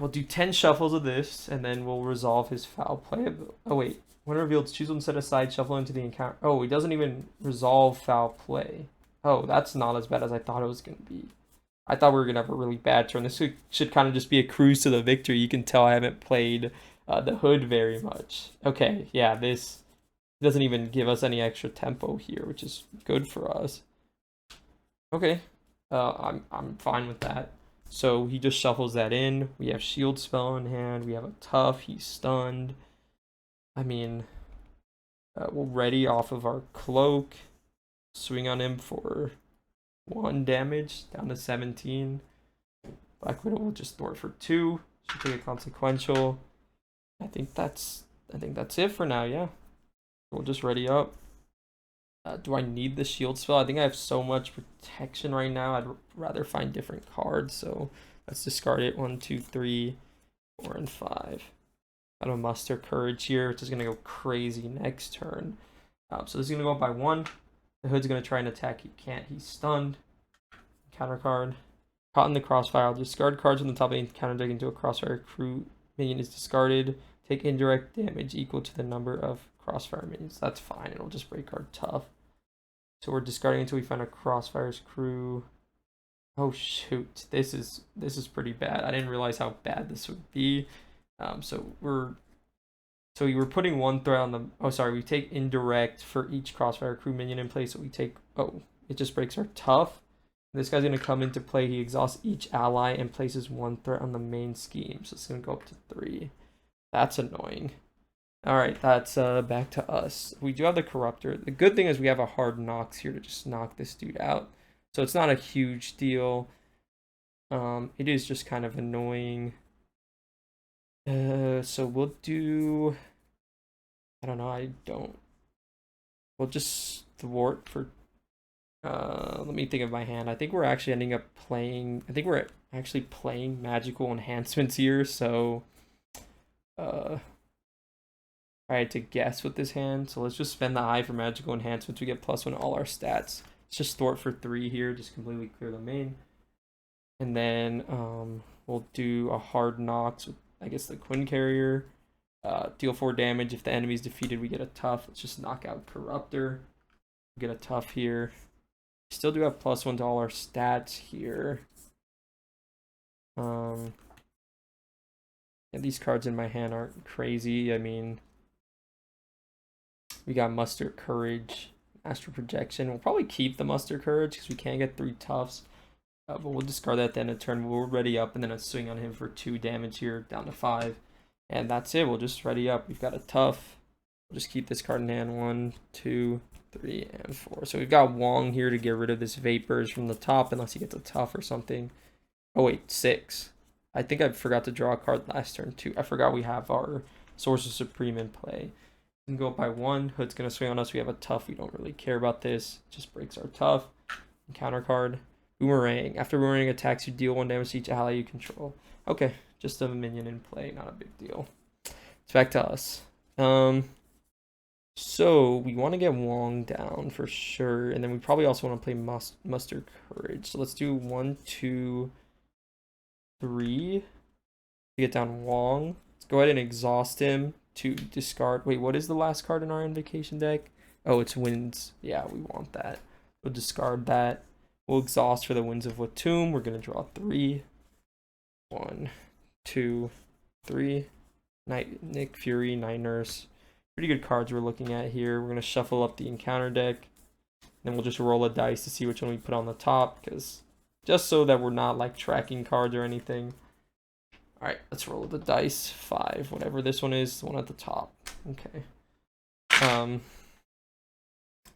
We'll do 10 shuffles of this, and then we'll resolve his foul play. Oh, wait. When revealed, choose one set aside, shuffle into the encounter. Oh, he doesn't even resolve foul play. Oh, that's not as bad as I thought it was going to be. I thought we were going to have a really bad turn. This should kind of just be a cruise to the victory. You can tell I haven't played the hood very much. Okay, yeah, this doesn't even give us any extra tempo here, which is good for us. Okay, I'm fine with that. So he just shuffles that in. We have shield spell in hand. We have a tough. He's stunned. I mean, we'll ready off of our cloak. Swing on him for 1 damage down to 17. Black Widow will just thwart for 2. Should take a consequential. I think that's it for now. Yeah, we'll just ready up. Do I need the shield spell? I think I have so much protection right now. I'd rather find different cards. So let's discard it. 1, 2, 3, 4, and 5. Got a muster courage here, which is gonna go crazy next turn. So this is gonna go up by 1. The hood's gonna try and attack. He can't. He's stunned. Counter card. Caught in the crossfire. I'll discard cards from the top of the counter deck into a crossfire crew minion is discarded. Take indirect damage equal to the number of crossfire minions. That's fine. It'll just break our tough. So we're discarding until we find a crossfire's crew. Oh shoot, this is pretty bad. I didn't realize how bad this would be. So we were putting 1 threat on the. Oh, sorry. We take indirect for each crossfire crew minion in play. So we take. Oh, it just breaks our tough. This guy's gonna come into play. He exhausts each ally and places 1 threat on the main scheme. So it's gonna go up to 3. That's annoying. All right, that's back to us. We do have the corruptor. The good thing is we have a hard knocks here to just knock this dude out. So it's not a huge deal. It is just kind of annoying. So we'll do. I don't know. We'll just thwart for. Let me think of my hand. I think we're actually ending up playing. I think we're actually playing magical enhancements here. So, I had to guess with this hand. So let's just spend the eye for magical enhancements. We get +1 all our stats. Let's just thwart for 3 here. Just completely clear the main. And then we'll do a hard knocks with, I guess, the Quinn Carrier. Deal 4 damage. If the enemy's defeated, we get a tough. Let's just knock out Corruptor. Get a tough here. We still do have +1 to all our stats here. And these cards in my hand aren't crazy. I mean, we got Muster Courage, Astral Projection. We'll probably keep the Muster Courage because we can't get 3 toughs. But we'll discard that at the end of the turn. We'll ready up and then a swing on him for 2 damage here, down to 5. And that's it. We'll just ready up. We've got a tough. We'll just keep this card in hand. 1, 2, 3, and 4. So we've got Wong here to get rid of this Vapors from the top unless he gets a tough or something. Oh, wait, 6. I think I forgot to draw a card last turn, too. I forgot we have our Sorcerer Supreme in play. We can go up by 1. Hood's going to swing on us. We have a tough. We don't really care about this. It just breaks our tough. Counter card. Boomerang. After boomerang attacks, you deal 1 damage to each ally you control. Okay, just a minion in play, not a big deal. It's back to us. So we want to get Wong down for sure, and then we probably also want to play Muster Courage. So let's do 1, 2, 3 to get down Wong. Let's go ahead and exhaust him to discard. Wait, what is the last card in our invocation deck? Oh, it's Winds. Yeah, we want that. We'll discard that. We'll exhaust for the Winds of Watum. We're going to draw 3. 1, 2, 3. Nick Fury, Night Nurse. Pretty good cards we're looking at here. We're going to shuffle up the encounter deck. Then we'll just roll a dice to see which one we put on the top. Because just so that we're not like tracking cards or anything. Alright, let's roll the dice. 5, whatever this one is. The one at the top. Okay.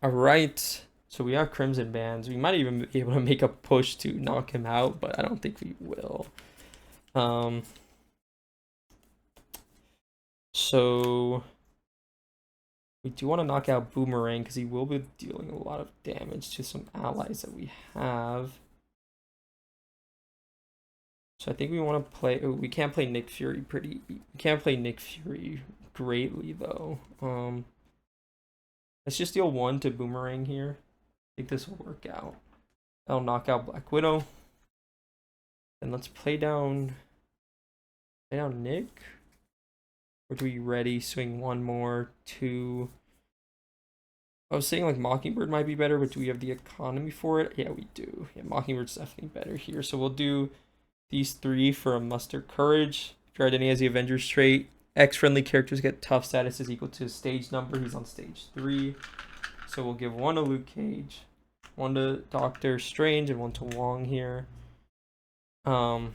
Alright. So we have Crimson Bands. We might even be able to make a push to knock him out, but I don't think we will. So we do want to knock out Boomerang because he will be dealing a lot of damage to some allies that we have. So I think we want to play. Oh, we can't play Nick Fury We can't play Nick Fury greatly though. Let's just deal 1 to Boomerang here. I think this will work out. That'll knock out Black Widow. And let's play down Nick. Or do we ready swing 1 more, 2? I was saying like Mockingbird might be better, but do we have the economy for it? Yeah, we do. Yeah, Mockingbird's definitely better here. So we'll do these 3 for a muster courage. If your identity has the Avengers trait, X-friendly characters get tough status is equal to his stage number. He's on stage 3. So we'll give 1 to Luke Cage, 1 to Doctor Strange, and 1 to Wong here. Then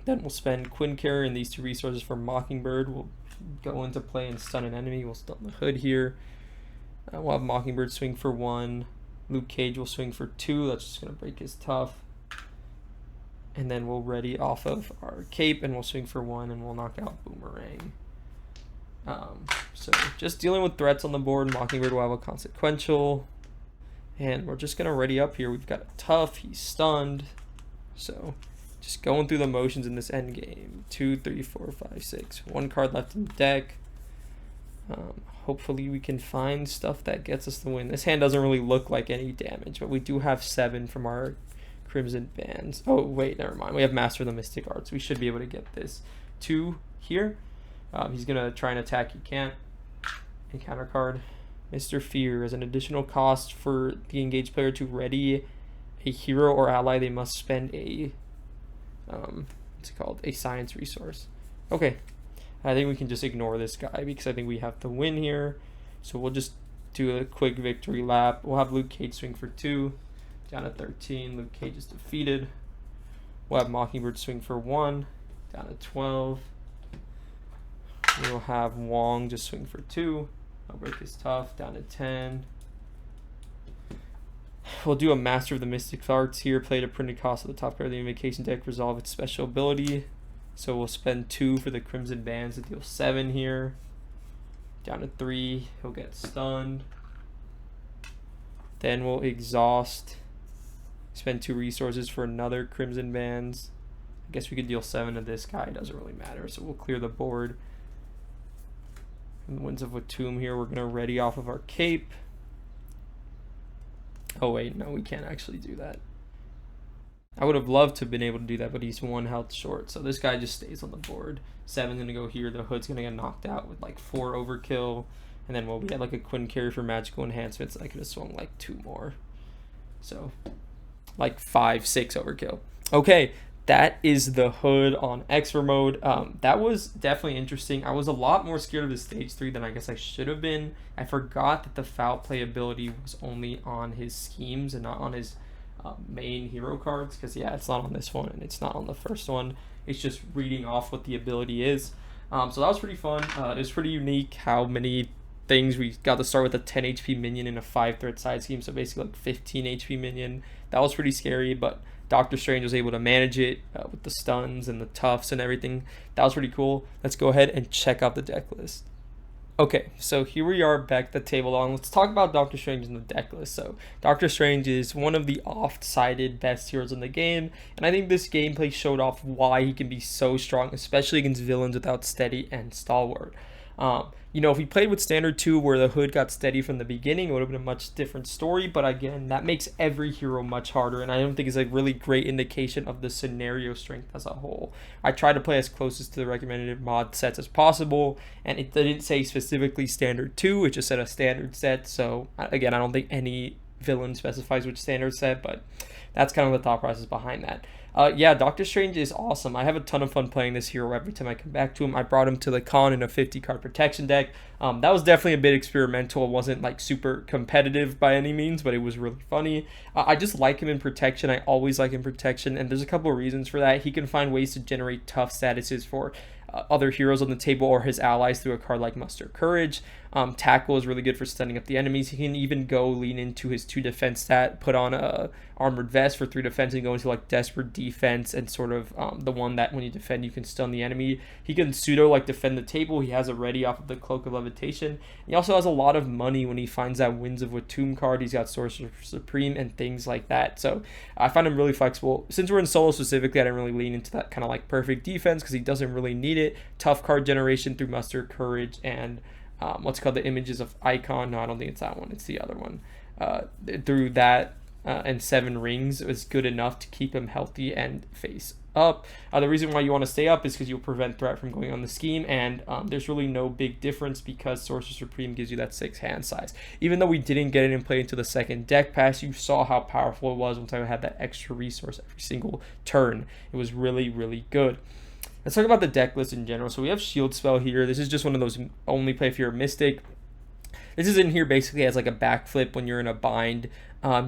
we'll spend Quinn Carrier and these 2 resources for Mockingbird. We'll go into play and stun an enemy. We'll stun the hood here. We'll have Mockingbird swing for 1. Luke Cage will swing for 2. That's just going to break his tough. And then we'll ready off of our cape and we'll swing for 1 and we'll knock out Boomerang. So just dealing with threats on the board. Mockingbird will have a consequential. And we're just going to ready up here. We've got a tough. He's stunned. So just going through the motions in this end game. 2, 3, 4, 5, 6. 1 card left in the deck. Hopefully we can find stuff that gets us the win. This hand doesn't really look like any damage, but we do have 7 from our Crimson Bands. Oh, wait, never mind. We have Master of the Mystic Arts. We should be able to get this. 2 here. He's going to try and attack. He can't. A counter card. Mr. Fear. As an additional cost for the engaged player to ready a hero or ally, they must spend a, what's it called? A science resource. Okay. I think we can just ignore this guy because I think we have to win here. So we'll just do a quick victory lap. We'll have Luke Cage swing for 2. Down to 13. Luke Cage is defeated. We'll have Mockingbird swing for 1. Down to 12. We'll have Wong just swing for 2. I'll break his tough. Down to 10. We'll do a Master of the Mystic Arts here. Play at a printed cost of the top card of the invocation deck. Resolve its special ability. So we'll spend 2 for the Crimson Bands to deal 7 here. Down to 3. He'll get stunned. Then we'll exhaust. Spend 2 resources for another Crimson Bands. I guess we could deal 7 to this guy. It doesn't really matter. So we'll clear the board. And the Winds of Watum here. We're going to ready off of our cape. Oh, wait. No, we can't actually do that. I would have loved to have been able to do that, but he's 1 health short. So this guy just stays on the board. 7's going to go here. The hood's going to get knocked out with like 4 overkill. And then we had like a Quinn Carrier for magical enhancements. I could have swung like 2 more. So like 5, 6 overkill. Okay, that is the hood on Expert mode. That was definitely interesting. I was a lot more scared of the stage 3 than I guess I should have been. I forgot that the foul play ability was only on his schemes and not on his main hero cards, because yeah, it's not on this one and it's not on the first one. It's just reading off what the ability is. So that was pretty fun. It was pretty unique how many things we got to start with. A 10 HP minion in a 5 threat side scheme, so basically like 15 HP minion. That was pretty scary, but Doctor Strange was able to manage it with the stuns and the toughs and everything. That was pretty cool. Let's go ahead and check out the deck list. Okay, so here we are back at the table long. Let's talk about Doctor Strange in the deck list. So Doctor Strange is one of the oft-cited best heroes in the game, and I think this gameplay showed off why he can be so strong, especially against villains without steady and stalwart. You know, if we played with Standard 2 where the hood got steady from the beginning, it would have been a much different story. But again, that makes every hero much harder, and I don't think it's a really great indication of the scenario strength as a whole. I tried to play as closest to the recommended mod sets as possible, and it didn't say specifically Standard 2, it just said a standard set. So again, I don't think any villain specifies which standard set, but that's kind of the thought process behind that. Yeah, Doctor Strange is awesome. I have a ton of fun playing this hero every time I come back to him. I brought him to the con in a 50 card protection deck. That was definitely a bit experimental. It wasn't like super competitive by any means, but it was really funny. I just like him in protection. I always like him in protection, and there's a couple of reasons for that. He can find ways to generate tough statuses for other heroes on the table or his allies through a card like Muster Courage. Tackle is really good for stunning up the enemies. He can even go lean into his 2 defense stat, put on a armored vest for 3 defense, and go into like desperate defense and sort of the one that when you defend you can stun the enemy. He can pseudo like defend the table. He has a ready off of the Cloak of Levitation. He also has a lot of money when he finds that Winds of Watum card. He's got Sorcerer Supreme and things like that. So I find him really flexible. Since we're in solo specifically, I didn't really lean into that kind of like perfect defense because he doesn't really need it. Tough card generation through Muster, Courage, and what's called the Images of Icon. No, I don't think it's that one. It's the other one. Through that and 7 rings is good enough to keep him healthy and face up. The reason why you want to stay up is because you'll prevent threat from going on the scheme, and there's really no big difference because Sorcerer Supreme gives you that 6 hand size. Even though we didn't get it in play into the second deck pass, you saw how powerful it was once I had that extra resource every single turn. It was really, really good. Let's talk about the deck list in general. So we have Shield Spell here. This is just one of those only play if you're a Mystic. This is in here basically as like a backflip when you're in a bind.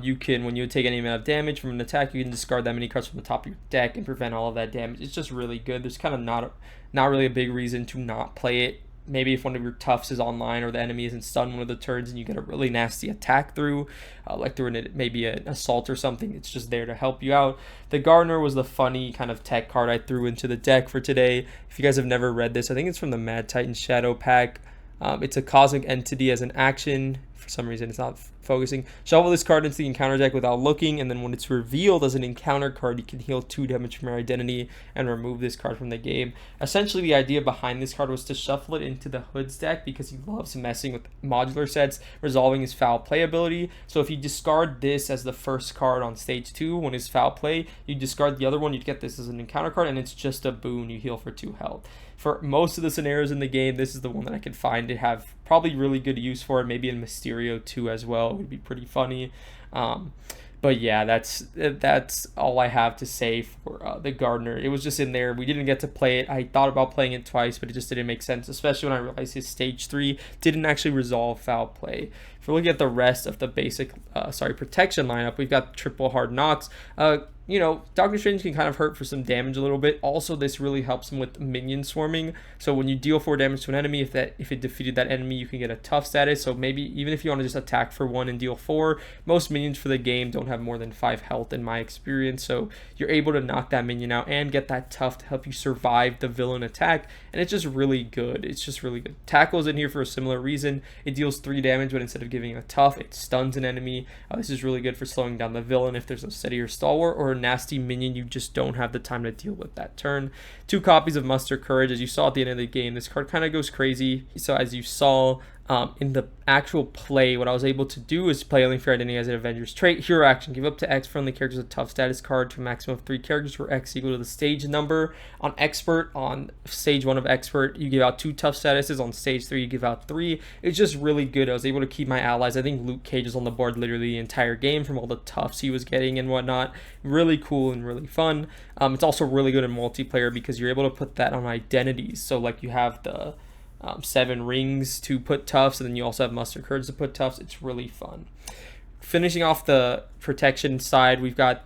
You can, when you take any amount of damage from an attack, you can discard that many cards from the top of your deck and prevent all of that damage. It's just really good. There's kind of not really a big reason to not play it. Maybe if one of your toughs is online or the enemy isn't stunned one of the turns and you get a really nasty attack through, like through maybe an assault or something, it's just there to help you out. The Gardener was the funny kind of tech card I threw into the deck for today. If you guys have never read this, I think it's from the Mad Titan Shadow pack. It's a cosmic entity as an action. For some reason, it's not focusing. Shuffle this card into the encounter deck without looking, and then when it's revealed as an encounter card, you can heal 2 damage from your identity and remove this card from the game. Essentially, the idea behind this card was to shuffle it into the Hood's deck because he loves messing with modular sets, resolving his foul play ability. So if you discard this as the first card on stage 2 when it's foul play, you discard the other one, you'd get this as an encounter card, and it's just a boon. You heal for 2 health. For most of the scenarios in the game, this is the one that I could find to have probably really good use for it. Maybe in Mysterio 2 as well. It would be pretty funny. But yeah, that's all I have to say for the Gardener. It was just in there. We didn't get to play it. I thought about playing it twice, but it just didn't make sense, especially when I realized his stage 3 didn't actually resolve foul play. If we're looking at the rest of the basic, protection lineup, we've got triple hard knocks. Doctor Strange can kind of hurt for some damage a little bit. Also, this really helps him with minion swarming. So when you deal 4 damage to an enemy, if it defeated that enemy, you can get a tough status. So maybe even if you want to just attack for 1 and deal 4, most minions for the game don't have more than 5 health in my experience. So you're able to knock that minion out and get that tough to help you survive the villain attack. And it's just really good. It's just really good. Tackle's in here for a similar reason. It deals 3 damage, but instead of giving a tough, it stuns an enemy. This is really good for slowing down the villain if there's a steady or stalwart or a nasty minion you just don't have the time to deal with that turn. 2 copies of Muster Courage. As you saw at the end of the game, this card kind of goes crazy. So as you saw in the actual play, what I was able to do is play only for identity as an Avengers trait. Hero action, give up to X friendly characters a tough status card to a maximum of 3 characters where X equal to the stage number. On Expert, on stage 1 of Expert, you give out 2 tough statuses. On stage 3, you give out 3. It's just really good. I was able to keep my allies. I think Luke Cage was on the board literally the entire game from all the toughs he was getting and whatnot. Really cool and really fun. It's also really good in multiplayer because you're able to put that on identities. So like you have the 7 rings to put toughs, and then you also have Muster Courage to put toughs. It's really fun. Finishing off the protection side, we've got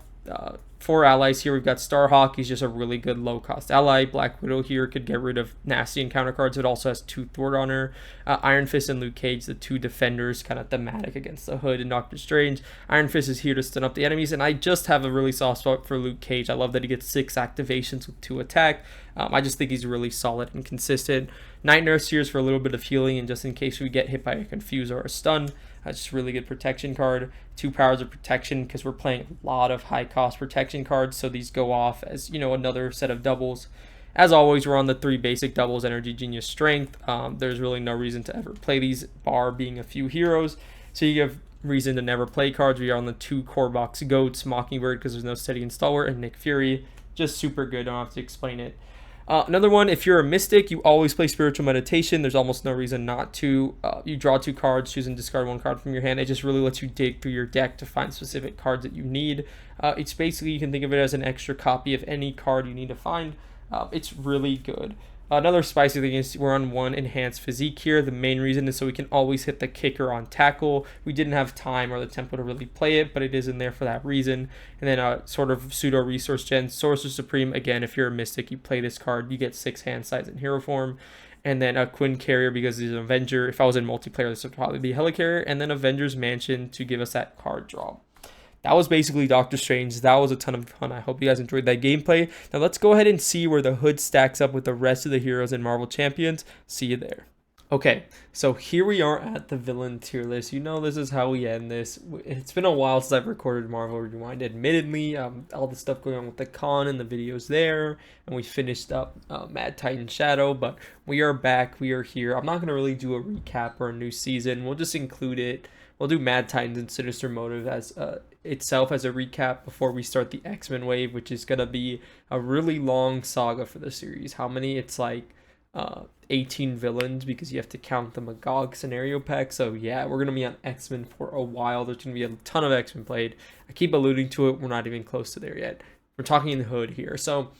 4 allies here. We've got Starhawk. He's just a really good low-cost ally. Black Widow here could get rid of nasty encounter cards. It also has 2 Thwart on her. Iron Fist and Luke Cage, the 2 defenders, kind of thematic against the Hood and Doctor Strange. Iron Fist is here to stun up the enemies, and I just have a really soft spot for Luke Cage. I love that he gets 6 activations with 2 attack. I just think he's really solid and consistent. Night Nurse here is for a little bit of healing, and just in case we get hit by a Confuse or a Stun. That's just a really good protection card. 2 powers of protection because we're playing a lot of high cost protection cards, so these go off as another set of doubles. As always, we're on the 3 basic doubles: Energy, Genius, Strength. There's really no reason to ever play these, bar being a few heroes. So you have reason to never play cards. We are on the 2 core box Goats, Mockingbird because there's no Steady and Stalwart, and Nick Fury. Just super good. Don't have to explain it. Another one, if you're a Mystic, you always play Spiritual Meditation. There's almost no reason not to. You draw 2 cards, choose and discard 1 card from your hand. It just really lets you dig through your deck to find specific cards that you need. It's basically, you can think of it as an extra copy of any card you need to find. It's really good. Another spicy thing is we're on one enhanced physique here. The main reason is so we can always hit the kicker on tackle. We didn't have time or the tempo to really play it, but it is in there for that reason. And then sort of pseudo resource gen, Sorcerer Supreme. Again, if you're a mystic, you play this card, you get 6 hand size in hero form. And then a Quinn Carrier because he's an Avenger. If I was in multiplayer, this would probably be Helicarrier. And then Avengers Mansion to give us that card draw. That was basically Doctor Strange. That was a ton of fun. I hope you guys enjoyed that gameplay. Now let's go ahead and see where the hood stacks up with the rest of the heroes in Marvel Champions. See you there. Okay, so here we are at the villain tier list. You know this is how we end this. It's been a while since I've recorded Marvel Rewind, admittedly. All the stuff going on with the con and the videos there. And we finished up Mad Titan Shadow, but we are back. We are here. I'm not going to really do a recap or a new season. We'll just include it. We'll do Mad Titans and Sinister Motive as itself as a recap before we start the X-Men wave, which is going to be a really long saga for the series. How many? It's like 18 villains because you have to count the Magog scenario pack. So yeah, we're going to be on X-Men for a while. There's going to be a ton of X-Men played. I keep alluding to it. We're not even close to there yet. We're talking in the Hood here. So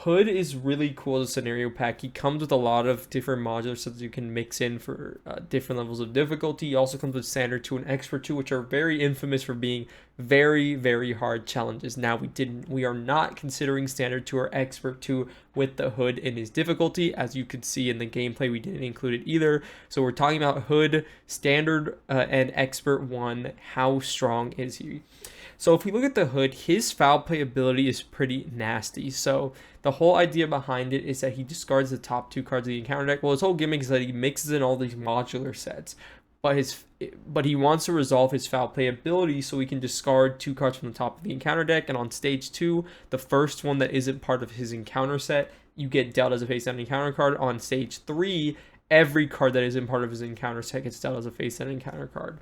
Hood is really cool as a scenario pack. He comes with a lot of different modular sets you can mix in for different levels of difficulty. He also comes with Standard 2 and Expert 2, which are very infamous for being very, very hard challenges. Now, we are not considering Standard 2 or Expert 2 with the Hood in his difficulty. As you could see in the gameplay, we didn't include it either. So we're talking about Hood, Standard, and Expert 1. How strong is he? So if we look at the Hood, his foul play ability is pretty nasty. So the whole idea behind it is that he discards the top 2 cards of the encounter deck. Well, his whole gimmick is that he mixes in all these modular sets. But he wants to resolve his foul play ability so he can discard 2 cards from the top of the encounter deck. And on stage 2, the first one that isn't part of his encounter set, you get dealt as a face-down encounter card. On stage 3, every card that isn't part of his encounter set gets dealt as a face-down encounter card.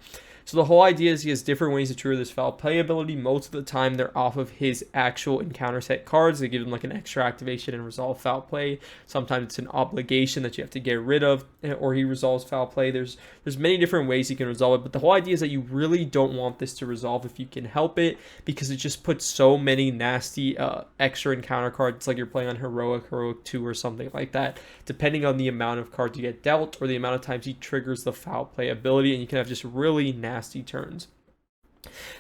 So the whole idea is he has different ways to trigger this foul play ability. Most of the time, they're off of his actual encounter set cards. They give him like an extra activation and resolve foul play. Sometimes it's an obligation that you have to get rid of, or he resolves foul play. There's many different ways he can resolve it, but the whole idea is that you really don't want this to resolve if you can help it, because it just puts so many nasty extra encounter cards. It's like you're playing on Heroic 2 or something like that, depending on the amount of cards you get dealt or the amount of times he triggers the foul play ability, and you can have just really nasty turns.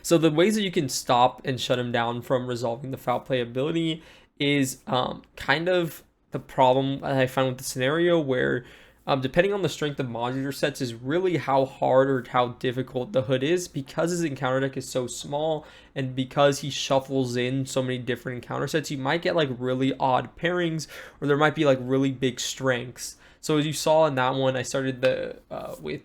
So the ways that you can stop and shut him down from resolving the foul play ability is kind of the problem I find with the scenario, where depending on the strength of modular sets is really how hard or how difficult the Hood is, because his encounter deck is so small and because he shuffles in so many different encounter sets. You might get like really odd pairings, or there might be like really big strengths. So as you saw in that one, I started with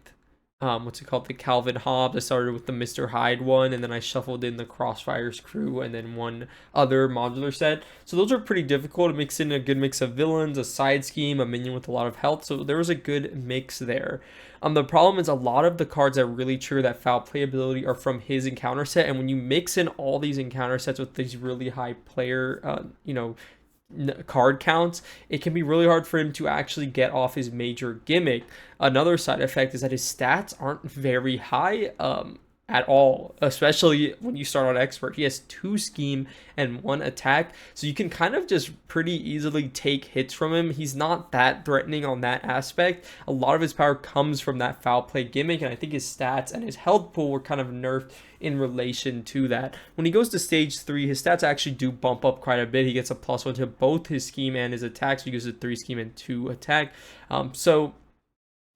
the Calvin Hobbs. I started with the Mr. Hyde one, and then I shuffled in the Crossfire's crew and then one other modular set. So those are pretty difficult to mix in a good mix of villains, a side scheme, a minion with a lot of health. So there was a good mix there. The problem is a lot of the cards that really trigger that foul play ability are from his encounter set, and when you mix in all these encounter sets with these really high player, card counts, it can be really hard for him to actually get off his major gimmick. Another side effect is that his stats aren't very high at all, especially when you start on Expert. He has 2 scheme and 1 attack, so you can kind of just pretty easily take hits from him. He's not that threatening on that aspect. A lot of his power comes from that foul play gimmick, and I think his stats and his health pool were kind of nerfed in relation to that. When he goes to stage 3, his stats actually do bump up quite a bit. He gets a +1 to both his scheme and his attack, so he goes to 3 scheme and 2 attack. So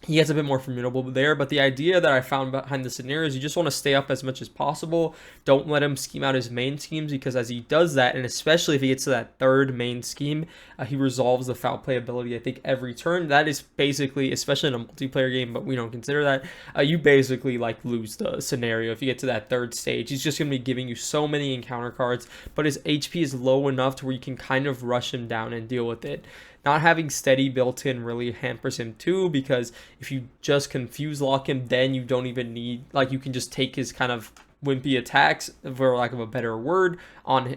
he gets a bit more formidable there, but the idea that I found behind the scenario is you just want to stay up as much as possible. Don't let him scheme out his main schemes, because as he does that, and especially if he gets to that 3rd main scheme, he resolves the foul play ability, I think, every turn. That is basically, especially in a multiplayer game, but we don't consider that, you basically like lose the scenario if you get to that 3rd stage. He's just going to be giving you so many encounter cards, but his HP is low enough to where you can kind of rush him down and deal with it. Not having steady built in really hampers him too, because if you just confuse lock him, then you don't even need, like, you can just take his kind of wimpy attacks, for lack of a better word, on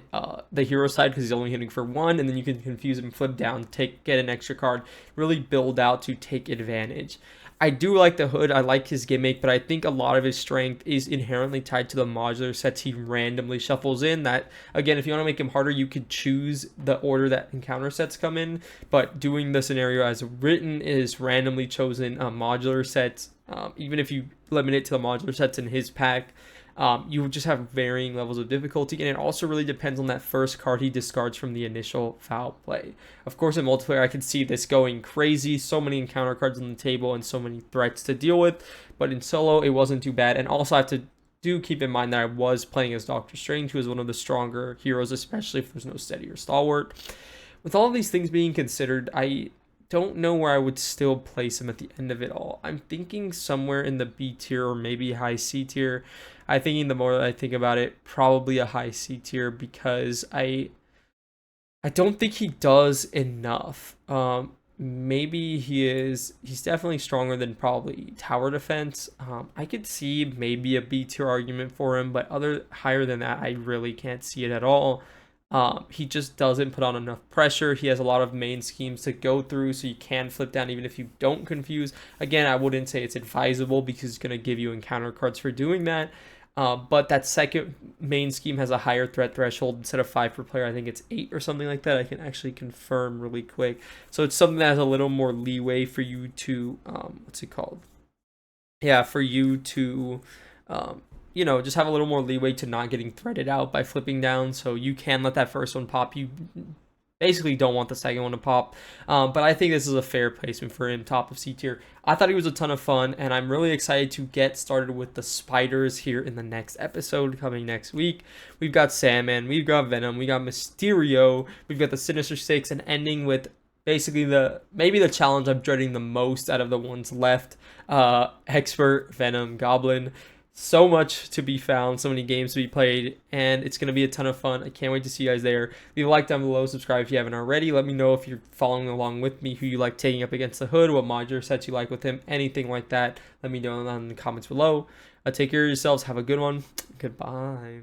the hero side, because he's only hitting for 1, and then you can confuse him, flip down, get an extra card, really build out to take advantage. I do like the hood. I like his gimmick, but I think a lot of his strength is inherently tied to the modular sets he randomly shuffles in. That, again, if you want to make him harder, you could choose the order that encounter sets come in. But doing the scenario as written is randomly chosen modular sets. Even if you limit it to the modular sets in his pack, you would just have varying levels of difficulty, and it also really depends on that first card he discards from the initial foul play. Of course, in multiplayer, I could see this going crazy, so many encounter cards on the table and so many threats to deal with, but in solo, it wasn't too bad. And also, I have to keep in mind that I was playing as Doctor Strange, who is one of the stronger heroes, especially if there's no steady or stalwart. With all of these things being considered, I don't know where I would still place him at the end of it all. I'm thinking somewhere in the B tier or maybe high C tier. I thinking the more that I think about it, probably a high C tier, because I don't think he does enough. Maybe he's definitely stronger than probably tower defense. I could see maybe a B tier argument for him, but higher than that, I really can't see it at all. He just doesn't put on enough pressure. He has a lot of main schemes to go through, so you can flip down even if you don't confuse. Again, I wouldn't say it's advisable because it's going to give you encounter cards for doing that. But that second main scheme has a higher threat threshold. Instead of 5 per player, I think it's 8 or something like that. I can actually confirm really quick. So it's something that has a little more leeway for you to, what's it called? Yeah, for you to, just have a little more leeway to not getting threaded out by flipping down. So you can let that first one pop. You basically don't want the second one to pop. But I think this is a fair placement for him, top of C tier. I thought he was a ton of fun, and I'm really excited to get started with the spiders here in the next episode coming next week. We've got Sandman, we've got Venom, we got Mysterio, we've got the Sinister Six, and ending with basically maybe the challenge I'm dreading the most out of the ones left. Expert, Venom, Goblin. So much to be found, so many games to be played, and it's going to be a ton of fun. I can't wait to see you guys there. Leave a like down below, subscribe if you haven't already. Let me know if you're following along with me, who you like taking up against the hood, what modular sets you like with him, anything like that. Let me know in the comments below. Take care of yourselves. Have a good one. Goodbye.